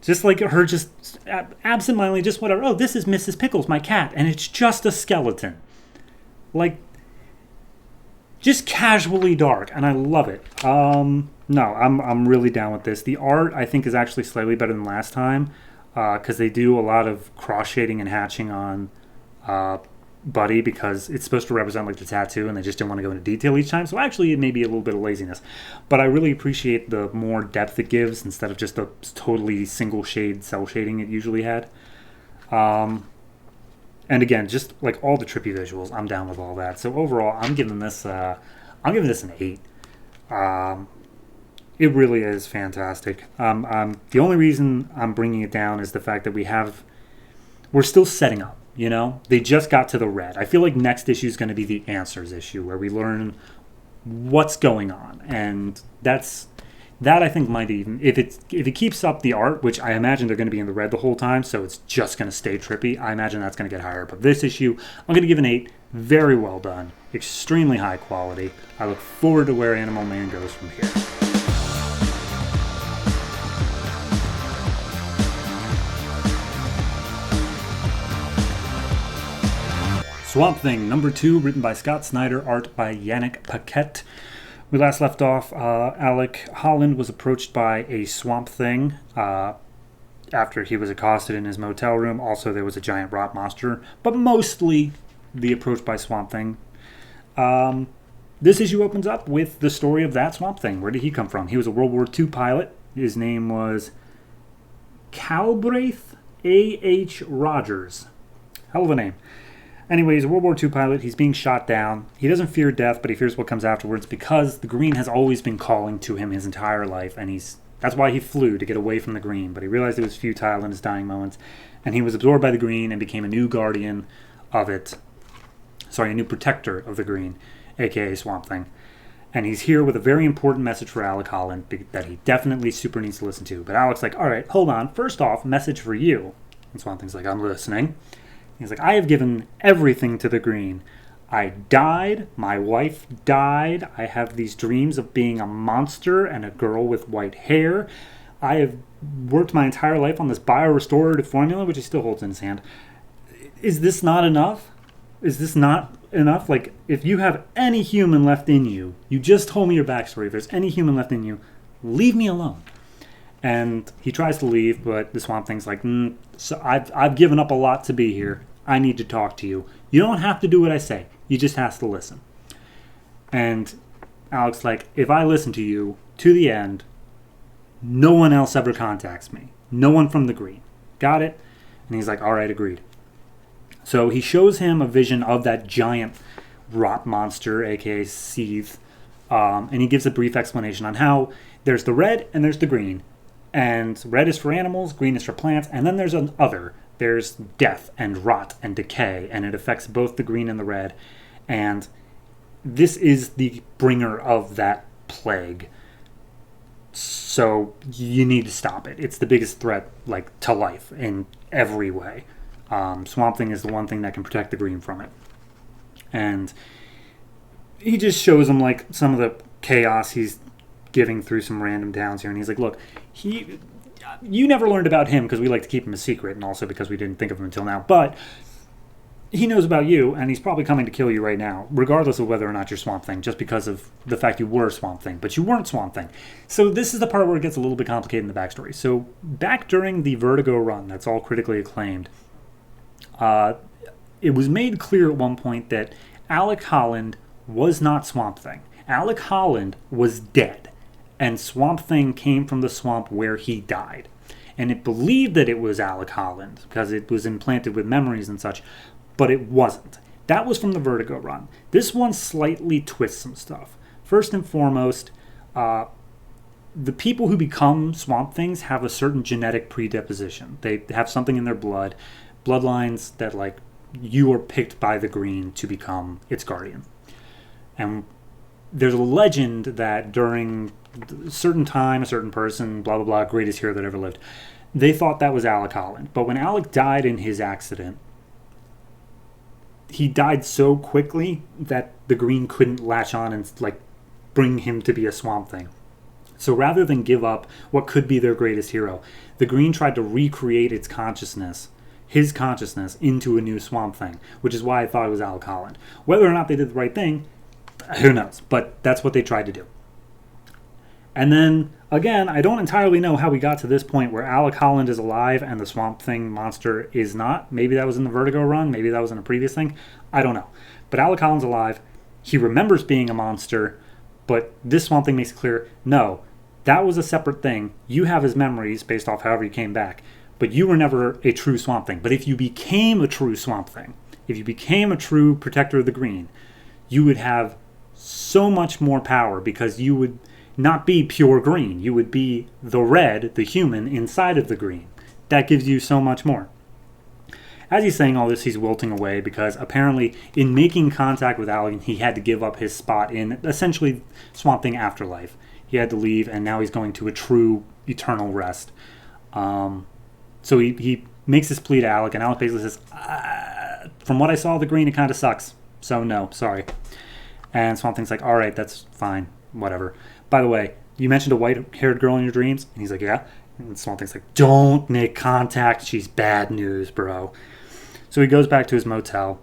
just like her just absentmindedly, just whatever. Oh, this is Mrs. Pickles, my cat, and it's just a skeleton. Like, just casually dark, and I love it. No, I'm really down with this. The art, I think, is actually slightly better than last time, because they do a lot of cross-shading and hatching on Buddy, because it's supposed to represent like the tattoo, and they just didn't want to go into detail each time. So actually, it may be a little bit of laziness, but I really appreciate the more depth it gives instead of just the totally single shade cell shading it usually had. And again, just like all the trippy visuals, I'm down with all that. So overall, I'm giving this an 8. It really is fantastic. The only reason I'm bringing it down is the fact that we're still setting up. You know, they just got to the red. I feel like next issue is going to be the answers issue, where we learn what's going on, and that I think might even, if it keeps up the art, which I imagine they're going to be in the red the whole time, so it's just going to stay trippy. I imagine that's going to get higher. But this issue, I'm going to give an 8. Very well done, extremely high quality. I look forward to where Animal Man goes from here. Swamp Thing, number 2, written by Scott Snyder, art by Yanick Paquette. We last left off, Alec Holland was approached by a Swamp Thing after he was accosted in his motel room. Also, there was a giant rot monster, but mostly the approach by Swamp Thing. This issue opens up with the story of that Swamp Thing. Where did he come from? He was a World War II pilot. His name was Calbraith A.H. Rogers. Hell of a name. Anyway, he's a World War II pilot. He's being shot down. He doesn't fear death, but he fears what comes afterwards because the Green has always been calling to him his entire life, and that's why he flew, to get away from the Green. But he realized it was futile in his dying moments, and he was absorbed by the Green and became a new guardian of it. Sorry, a new protector of the Green, a.k.a. Swamp Thing. And he's here with a very important message for Alec Holland that he definitely super needs to listen to. But Alec's like, all right, hold on. First off, message for you. And Swamp Thing's like, I'm listening. He's like, I have given everything to the Green. I died. My wife died. I have these dreams of being a monster and a girl with white hair. I have worked my entire life on this biorestorative formula, which he still holds in his hand. Is this not enough? Is this not enough? Like, if you have any human left in you, you just told me your backstory. If there's any human left in you, leave me alone. And he tries to leave, but the Swamp Thing's like, so I've given up a lot to be here. I need to talk to you. You don't have to do what I say. You just have to listen. And Alec's like, if I listen to you to the end, no one else ever contacts me. No one from the Green. Got it? And he's like, all right, agreed. So he shows him a vision of that giant rot monster, aka Seethe, and he gives a brief explanation on how there's the red and there's the green. And red is for animals, green is for plants, and then there's an other. There's death and rot and decay, and it affects both the green and the red. And this is the bringer of that plague. So you need to stop it. It's the biggest threat, like, to life in every way. Swamp Thing is the one thing that can protect the green from it. And he just shows him, like, some of the chaos he's giving through some random towns here. And he's like, look, you never learned about him because we like to keep him a secret, and also because we didn't think of him until now. But he knows about you, and he's probably coming to kill you right now, regardless of whether or not you're Swamp Thing, just because of the fact you were Swamp Thing. But you weren't Swamp Thing. So this is the part where it gets a little bit complicated in the backstory. So back during the Vertigo run, that's all critically acclaimed, it was made clear at one point that Alec Holland was not Swamp Thing. Alec Holland was dead, and Swamp Thing came from the swamp where he died. And it believed that it was Alec Holland because it was implanted with memories and such, but it wasn't. That was from the Vertigo run. This one slightly twists some stuff. First and foremost, the people who become Swamp Things have a certain genetic predisposition. They have something in their bloodlines that, like, you are picked by the Green to become its guardian. And there's a legend that during a certain time, a certain person, blah, blah, blah, greatest hero that ever lived, they thought that was Alec Holland. But when Alec died in his accident, he died so quickly that the Green couldn't latch on and like bring him to be a Swamp Thing. So rather than give up what could be their greatest hero, the Green tried to recreate its consciousness, his consciousness, into a new Swamp Thing, which is why I thought it was Alec Holland. Whether or not they did the right thing, who knows? But that's what they tried to do. And then, again, I don't entirely know how we got to this point where Alec Holland is alive and the Swamp Thing monster is not. Maybe that was in the Vertigo run. Maybe that was in a previous thing. I don't know. But Alec Holland's alive. He remembers being a monster. But this Swamp Thing makes it clear, no, that was a separate thing. You have his memories based off however you came back. But you were never a true Swamp Thing. But if you became a true Swamp Thing, if you became a true Protector of the Green, you would have so much more power because you would not be pure green. You would be the red, the human, inside of the green. That gives you so much more. As he's saying all this, he's wilting away because apparently in making contact with Alec, he had to give up his spot in essentially Swamp Thing afterlife. He had to leave, and now he's going to a true eternal rest. So he makes this plea to Alec, and Alec basically says, from what I saw of the Green, it kind of sucks. So no, sorry. And Swamp Thing's like, all right, that's fine, whatever. By the way, you mentioned a white-haired girl in your dreams? And he's like, yeah. And Swamp Thing's like, don't make contact. She's bad news, bro. So he goes back to his motel.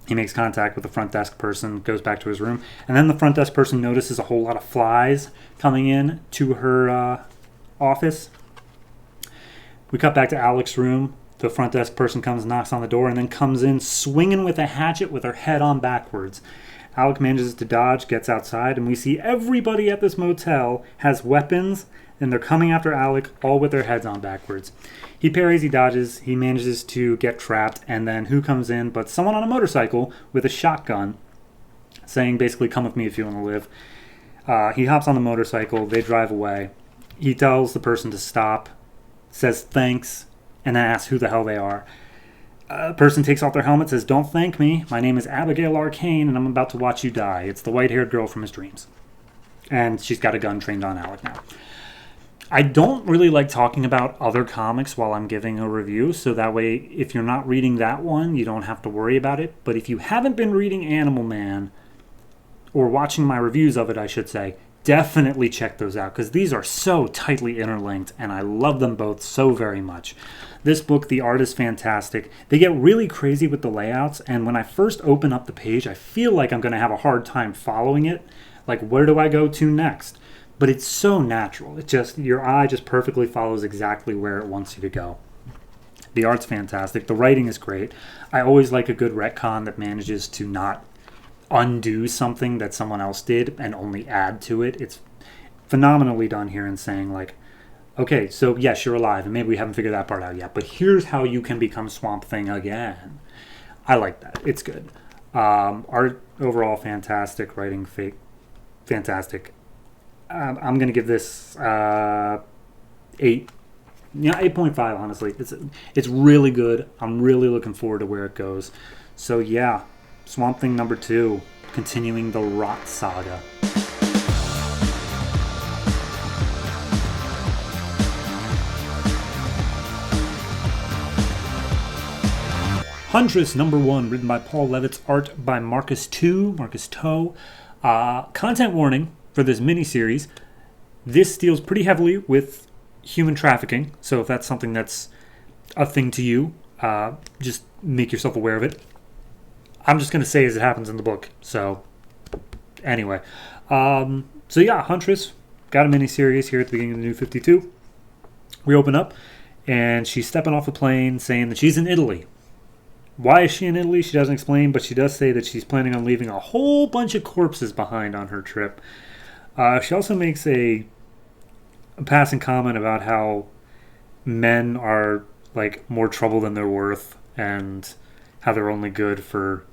He makes contact with the front desk person, goes back to his room. And then the front desk person notices a whole lot of flies coming in to her office. We cut back to Alec's room. The front desk person comes, knocks on the door, and then comes in swinging with a hatchet with her head on backwards. Alec manages to dodge, gets outside, and we see everybody at this motel has weapons, and they're coming after Alec, all with their heads on backwards. He parries, he dodges, he manages to get trapped, and then who comes in but someone on a motorcycle with a shotgun, saying basically, come with me if you want to live. He hops on the motorcycle, they drive away. He tells the person to stop, says thanks, and then asks who the hell they are. A person takes off their helmet, says, don't thank me. My name is Abigail Arcane, and I'm about to watch you die. It's the white-haired girl from his dreams. And she's got a gun trained on Alec now. I don't really like talking about other comics while I'm giving a review, so that way, if you're not reading that one, you don't have to worry about it. But if you haven't been reading Animal Man, or watching my reviews of it, I should say, definitely check those out, because these are so tightly interlinked, and I love them both so very much. This book, the art is fantastic. They get really crazy with the layouts, and when I first open up the page, I feel like I'm going to have a hard time following it. Like, where do I go to next? But it's so natural. It just, your eye just perfectly follows exactly where it wants you to go. The art's fantastic. The writing is great. I always like a good retcon that manages to not undo something that someone else did and only add to it. It's phenomenally done here in saying, like, okay, so yes, you're alive, and maybe we haven't figured that part out yet, but here's how you can become Swamp Thing again. I like that. It's good. Art overall fantastic. Writing fantastic. I'm going to give this 8. Yeah, 8.5, honestly. It's really good. I'm really looking forward to where it goes. So yeah, Swamp Thing number 2, continuing the Rot Saga. Huntress number 1, written by Paul Levitz, art by Marcus Toe. Content warning for this miniseries. This deals pretty heavily with human trafficking, so if that's something that's a thing to you, just make yourself aware of it. I'm just going to say as it happens in the book. So, anyway. So yeah, Huntress got a miniseries here at the beginning of the New 52. We open up, and she's stepping off a plane saying that she's in Italy. Why is she in Italy? She doesn't explain, but she does say that she's planning on leaving a whole bunch of corpses behind on her trip. She also makes a passing comment about how men are like more trouble than they're worth, and how they're only good for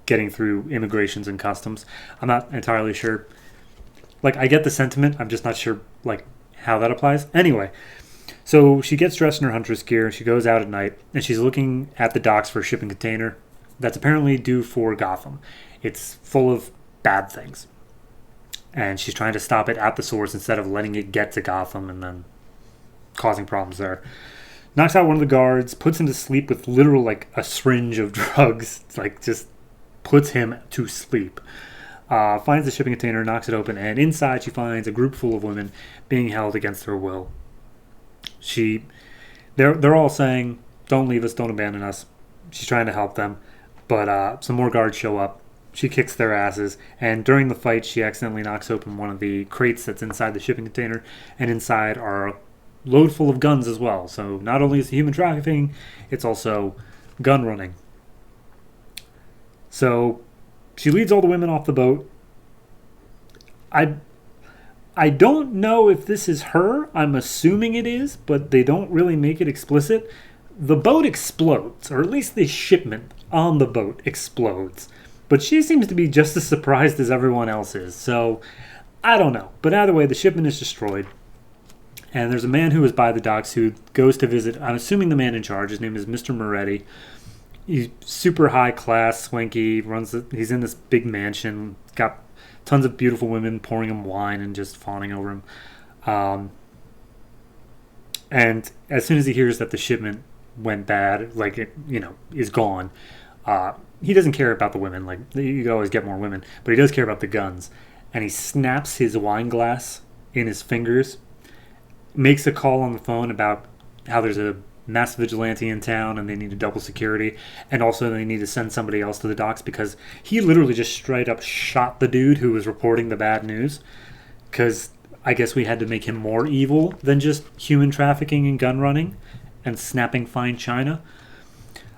getting through immigrations and customs. I'm not entirely sure. Like, I get the sentiment. I'm just not sure like how that applies. Anyway, so she gets dressed in her Huntress gear. She goes out at night, and she's looking at the docks for a shipping container that's apparently due for Gotham. It's full of bad things, and she's trying to stop it at the source instead of letting it get to Gotham and then causing problems there. Knocks out one of the guards, puts him to sleep with literal, like, a syringe of drugs. It's like, just puts him to sleep. Finds the shipping container, knocks it open, and inside she finds a group full of women being held against her will. They're all saying, don't leave us, don't abandon us. She's trying to help them, but some more guards show up. She kicks their asses, and during the fight, she accidentally knocks open one of the crates that's inside the shipping container, and inside are a load full of guns as well. So not only is it human trafficking, it's also gun running. So she leads all the women off the boat. I don't know if this is her. I'm assuming it is, but they don't really make it explicit. The boat explodes, or at least the shipment on the boat explodes. But she seems to be just as surprised as everyone else is. So, I don't know. But either way, the shipment is destroyed. And there's a man who is by the docks who goes to visit, I'm assuming the man in charge. His name is Mr. Moretti. He's super high class, swanky, he's in this big mansion, got tons of beautiful women pouring him wine and just fawning over him. And as soon as he hears that the shipment went bad, like it, is gone, he doesn't care about the women. Like, you could always get more women, but he does care about the guns. And he snaps his wine glass in his fingers, makes a call on the phone about how there's a mass vigilante in town and they need a double security, and also they need to send somebody else to the docks because he literally just straight up shot the dude who was reporting the bad news, because I guess we had to make him more evil than just human trafficking and gun running and snapping fine china.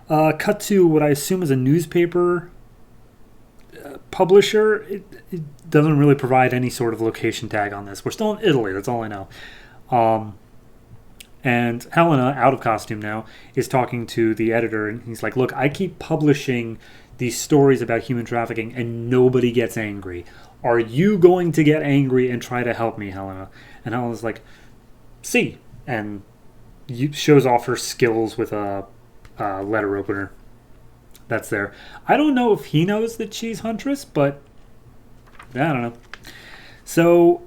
Cut to what I assume is a newspaper publisher. It doesn't really provide any sort of location tag on this. We're still in Italy, that's all I know. And Helena, out of costume now, is talking to the editor, and he's like, look, I keep publishing these stories about human trafficking, and nobody gets angry. Are you going to get angry and try to help me, Helena? And Helena's like, see, and shows off her skills with a letter opener that's there. I don't know if he knows that she's Huntress, but I don't know. So,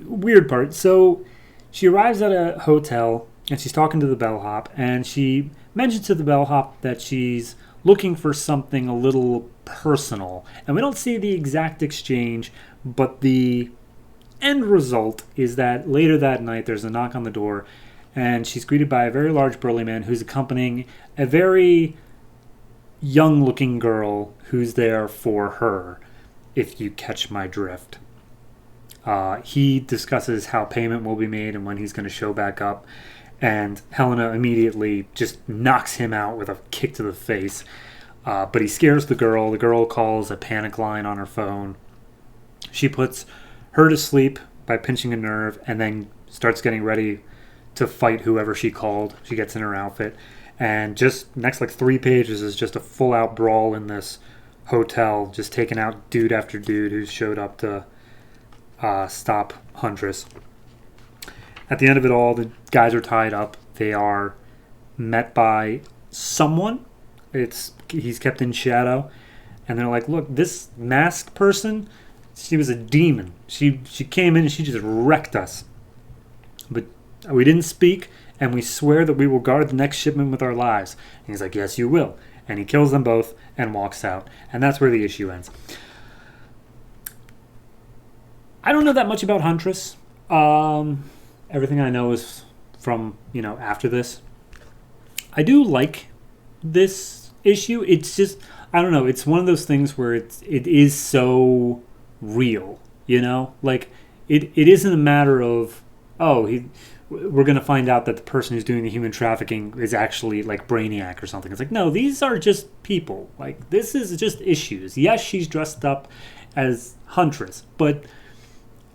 weird part. So, she arrives at a hotel, and she's talking to the bellhop, and she mentions to the bellhop that she's looking for something a little personal. And we don't see the exact exchange, but the end result is that later that night there's a knock on the door, and she's greeted by a very large burly man who's accompanying a very young-looking girl who's there for her, if you catch my drift. He discusses how payment will be made and when he's going to show back up, and Helena immediately just knocks him out with a kick to the face. But he scares the girl. The girl calls a panic line on her phone. She puts her to sleep by pinching a nerve and then starts getting ready to fight whoever she called. She gets in her outfit, and just next 3 pages is just a full-out brawl in this hotel, just taking out dude after dude who showed up to stop Huntress. At the end of it all, the guys are tied up. They are met by someone. He's kept in shadow, and they're like, look, this masked person, she was a demon. She came in and she just wrecked us. But we didn't speak, and we swear that we will guard the next shipment with our lives. And he's like, yes, you will. And he kills them both and walks out. And that's where the issue ends. I don't know that much about Huntress. Everything I know is from, after this. I do like this issue. It's just, I don't know, it's one of those things where it is so real, Like, it isn't a matter of, we're going to find out that the person who's doing the human trafficking is actually, like, Brainiac or something. It's like, no, these are just people. Like, this is just issues. Yes, she's dressed up as Huntress, but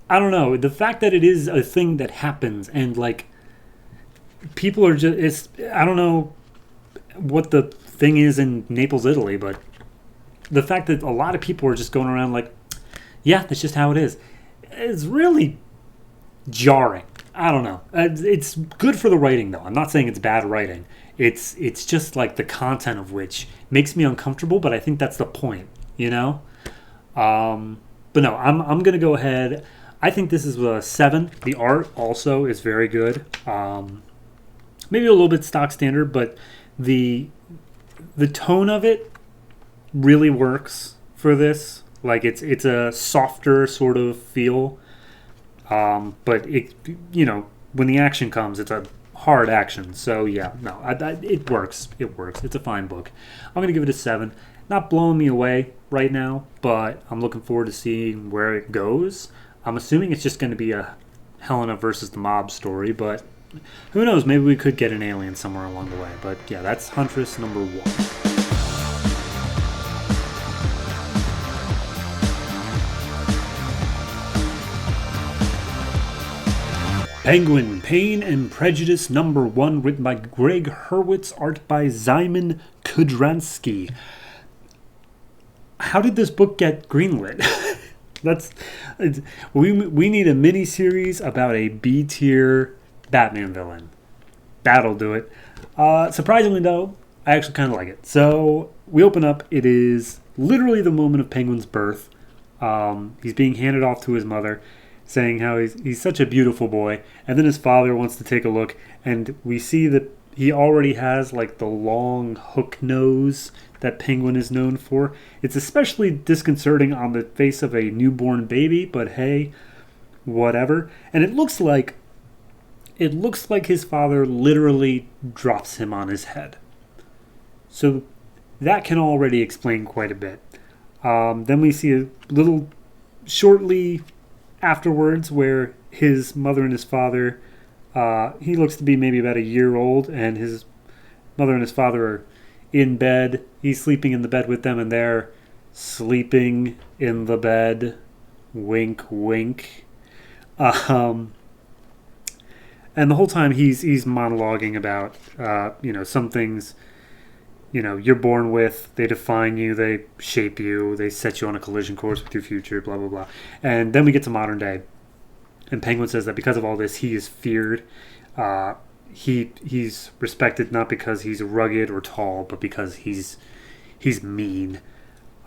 I don't know. The fact that it is a thing that happens and, like, people are just, I don't know what the thing is in Naples, Italy, but the fact that a lot of people are just going around like, yeah, that's just how it is. It's really jarring. I don't know. It's good for the writing, though. I'm not saying it's bad writing. It's just like the content of which makes me uncomfortable, but I think that's the point, But no, I'm going to go ahead. I think this is a 7. The art also is very good. Maybe a little bit stock standard, but the tone of it really works for this. Like it's a softer sort of feel, but it when the action comes, it's a hard action. So yeah, no, it works. It works. It's a fine book. I'm gonna give it a 7. Not blowing me away right now, but I'm looking forward to seeing where it goes. I'm assuming it's just going to be a Helena versus the mob story, but who knows? Maybe we could get an alien somewhere along the way. But yeah, that's Huntress number 1. Penguin, Pain and Prejudice number 1, written by Gregg Hurwitz, art by Szymon Kudranski. How did this book get greenlit? We need a mini series about a B tier Batman villain. That'll do it. Surprisingly though, I actually kind of like it. So we open up. It is literally the moment of Penguin's birth. He's being handed off to his mother, saying how he's such a beautiful boy, and then his father wants to take a look, and we see that he already has like the long hook nose that Penguin is known for. It's especially disconcerting on the face of a newborn baby, but hey, whatever. And it looks like his father literally drops him on his head. So that can already explain quite a bit. Then we see a little shortly afterwards where his mother and his father, he looks to be maybe about a year old, and his mother and his father are in bed. He's sleeping in the bed with them, and they're sleeping in the bed. Wink, wink. And the whole time he's monologuing about, some things, you're born with, they define you, they shape you, they set you on a collision course with your future, blah, blah, blah. And then we get to modern day. And Penguin says that because of all this, he is feared. He's respected not because he's rugged or tall, but because he's mean.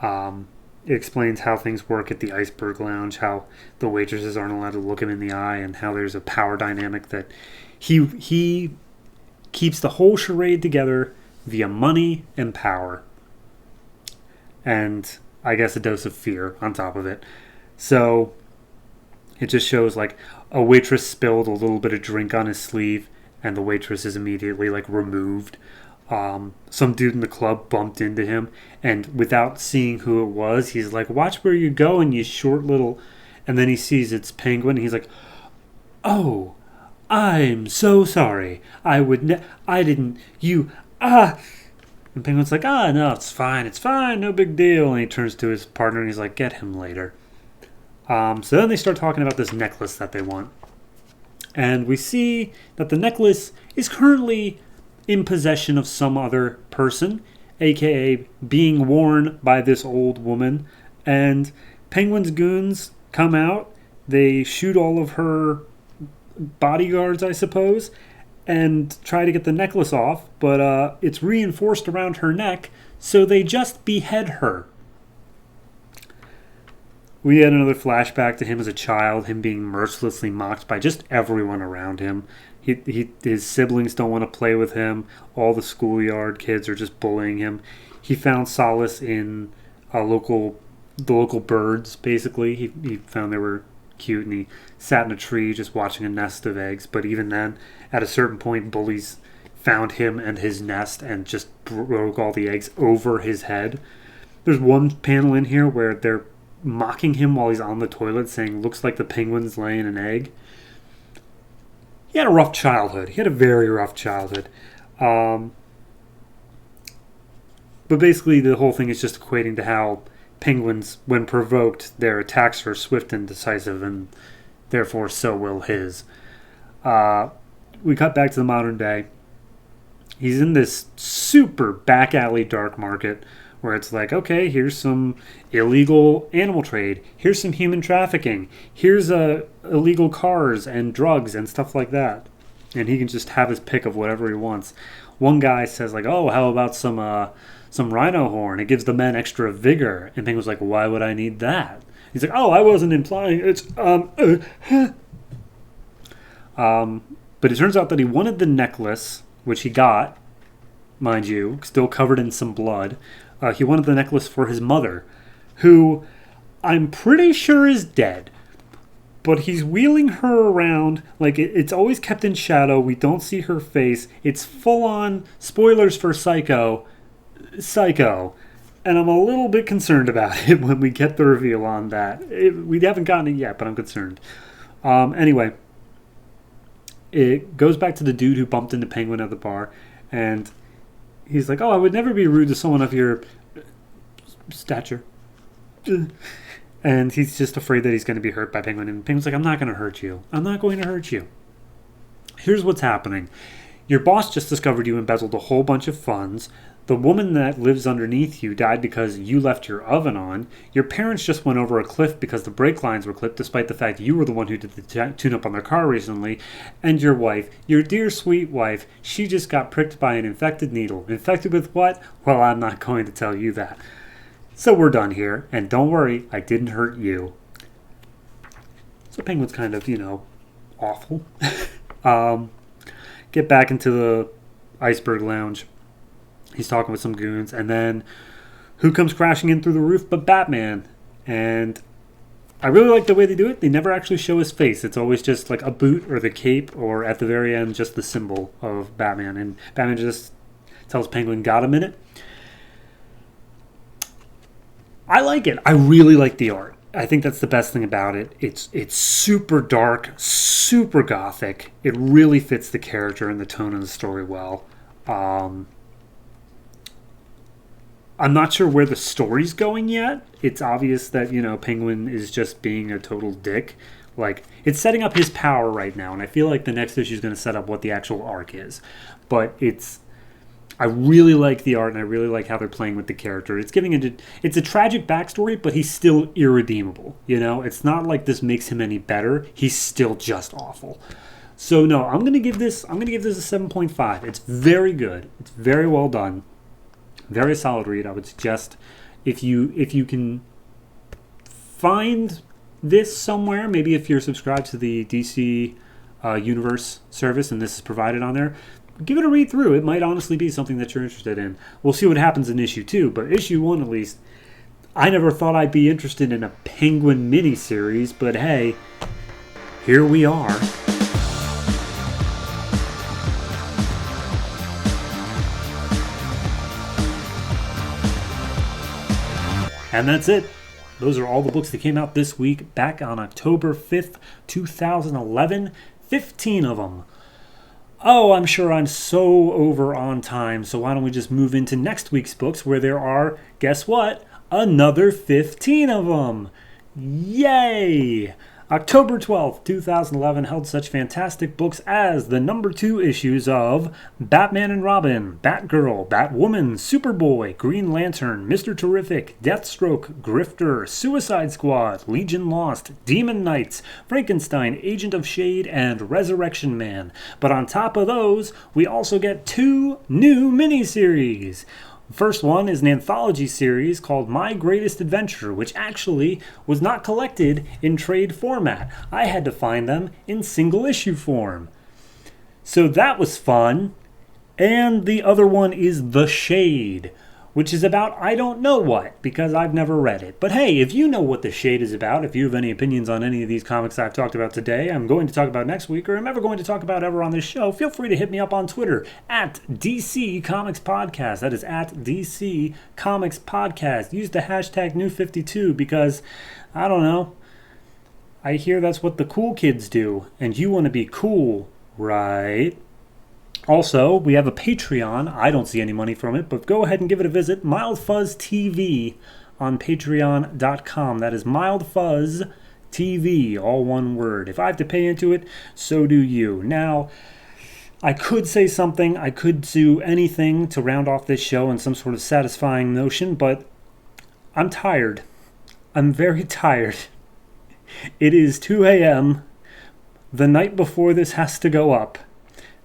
It explains how things work at the Iceberg Lounge, how the waitresses aren't allowed to look him in the eye, and how there's a power dynamic that he keeps the whole charade together via money and power. And I guess a dose of fear on top of it. So it just shows like a waitress spilled a little bit of drink on his sleeve, and the waitress is immediately like removed. Some dude in the club bumped into him, and without seeing who it was, he's like, "Watch where you go, and you short little." And then he sees it's Penguin, and he's like, "Oh, I'm so sorry. I didn't. You And Penguin's like, no, it's fine, no big deal." And he turns to his partner, and he's like, "Get him later." So then they start talking about this necklace that they want. And we see that the necklace is currently in possession of some other person, aka being worn by this old woman. And Penguin's goons come out. They shoot all of her bodyguards, I suppose, and try to get the necklace off. But it's reinforced around her neck, so they just behead her. We had another flashback to him as a child, him being mercilessly mocked by just everyone around him. His siblings don't want to play with him. All the schoolyard kids are just bullying him. He found solace in the local birds, basically. He found they were cute, and he sat in a tree just watching a nest of eggs. But even then, at a certain point, bullies found him and his nest and just broke all the eggs over his head. There's one panel in here where they're mocking him while he's on the toilet, saying, "Looks like the penguin's laying an egg." He had a rough childhood. He had a very rough childhood. But basically the whole thing is just equating to how penguins, when provoked, their attacks are swift and decisive, and therefore so will his. We cut back to the modern day. He's in this super back alley dark market where it's like, okay, here's some illegal animal trade. Here's some human trafficking. Here's illegal cars and drugs and stuff like that. And he can just have his pick of whatever he wants. One guy says like, "Oh, how about some rhino horn? It gives the men extra vigor." And Penguin's like, "Why would I need that?" He's like, oh, I wasn't implying it's but it turns out that he wanted the necklace, which he got, mind you, still covered in some blood. He wanted the necklace for his mother, who I'm pretty sure is dead. But he's wheeling her around, like it's always kept in shadow. We don't see her face. It's full on spoilers for Psycho. And I'm a little bit concerned about it when we get the reveal on that. We haven't gotten it yet, but I'm concerned. Anyway, it goes back to the dude who bumped into Penguin at the bar, and he's like, oh, I would never be rude to someone of your stature. And he's just afraid that he's going to be hurt by Penguin. And Penguin's like, I'm not going to hurt you. I'm not going to hurt you. Here's what's happening. Your boss just discovered you embezzled a whole bunch of funds. The woman that lives underneath you died because you left your oven on. Your parents just went over a cliff because the brake lines were clipped, despite the fact you were the one who did the tune-up on their car recently. And your wife, your dear sweet wife, she just got pricked by an infected needle. Infected with what? Well, I'm not going to tell you that. So we're done here, and don't worry, I didn't hurt you. So Penguin's kind of, awful. Get back into the iceberg lounge. He's talking with some goons, and then who comes crashing in through the roof but Batman? And I really like the way they do it. They never actually show his face. It's always just like a boot or the cape, or at the very end, just the symbol of Batman. And Batman just tells Penguin, got a minute? I like it. I really like the art. I think that's the best thing about it. It's super dark, super gothic. It really fits the character and the tone of the story well. I'm not sure where the story's going yet. It's obvious that, Penguin is just being a total dick. Like, it's setting up his power right now, and I feel like the next issue is going to set up what the actual arc is. But I really like the art, and I really like how they're playing with the character. It's a tragic backstory, but he's still irredeemable. It's not like this makes him any better. He's still just awful. So no, I'm gonna give this a 7.5. It's very good. It's very well done. Very solid read. I would suggest if you can find this somewhere, maybe if you're subscribed to the DC Universe service and this is provided on there, give it a read through. It might honestly be something that you're interested in. We'll see what happens in issue 2, but issue 1 at least, I never thought I'd be interested in a Penguin miniseries, but hey, here we are. And that's it. Those are all the books that came out this week, back on October 5th, 2011. 15 of them. Oh, I'm sure I'm so over on time, so why don't we just move into next week's books where there are, guess what, another 15 of them. Yay! October 12th, 2011 held such fantastic books as the number 2 issues of Batman and Robin, Batgirl, Batwoman, Superboy, Green Lantern, Mr. Terrific, Deathstroke, Grifter, Suicide Squad, Legion Lost, Demon Knights, Frankenstein, Agent of Shade, and Resurrection Man. But on top of those, we also get 2 new miniseries. First one is an anthology series called My Greatest Adventure, which actually was not collected in trade format. I had to find them in single issue form. So that was fun. And the other one is The Shade, which is about I don't know what, because I've never read it. But hey, if you know what The Shade is about, if you have any opinions on any of these comics I've talked about today, I'm going to talk about next week, or I'm ever going to talk about ever on this show, feel free to hit me up on Twitter, at DC Comics Podcast. That is at DC Comics Podcast. Use the hashtag New52 because, I don't know, I hear that's what the cool kids do, and you want to be cool, right? Also, we have a Patreon. I don't see any money from it, but go ahead and give it a visit. Mild Fuzz TV on patreon.com. That is Mild Fuzz TV, all one word. If I have to pay into it, so do you. Now, I could say something. I could do anything to round off this show in some sort of satisfying notion, but I'm tired. I'm very tired. It is 2 a.m. the night before this has to go up,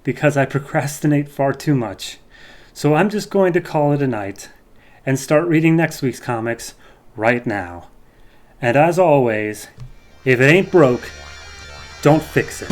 because I procrastinate far too much. So I'm just going to call it a night and start reading next week's comics right now. And as always, if it ain't broke, don't fix it.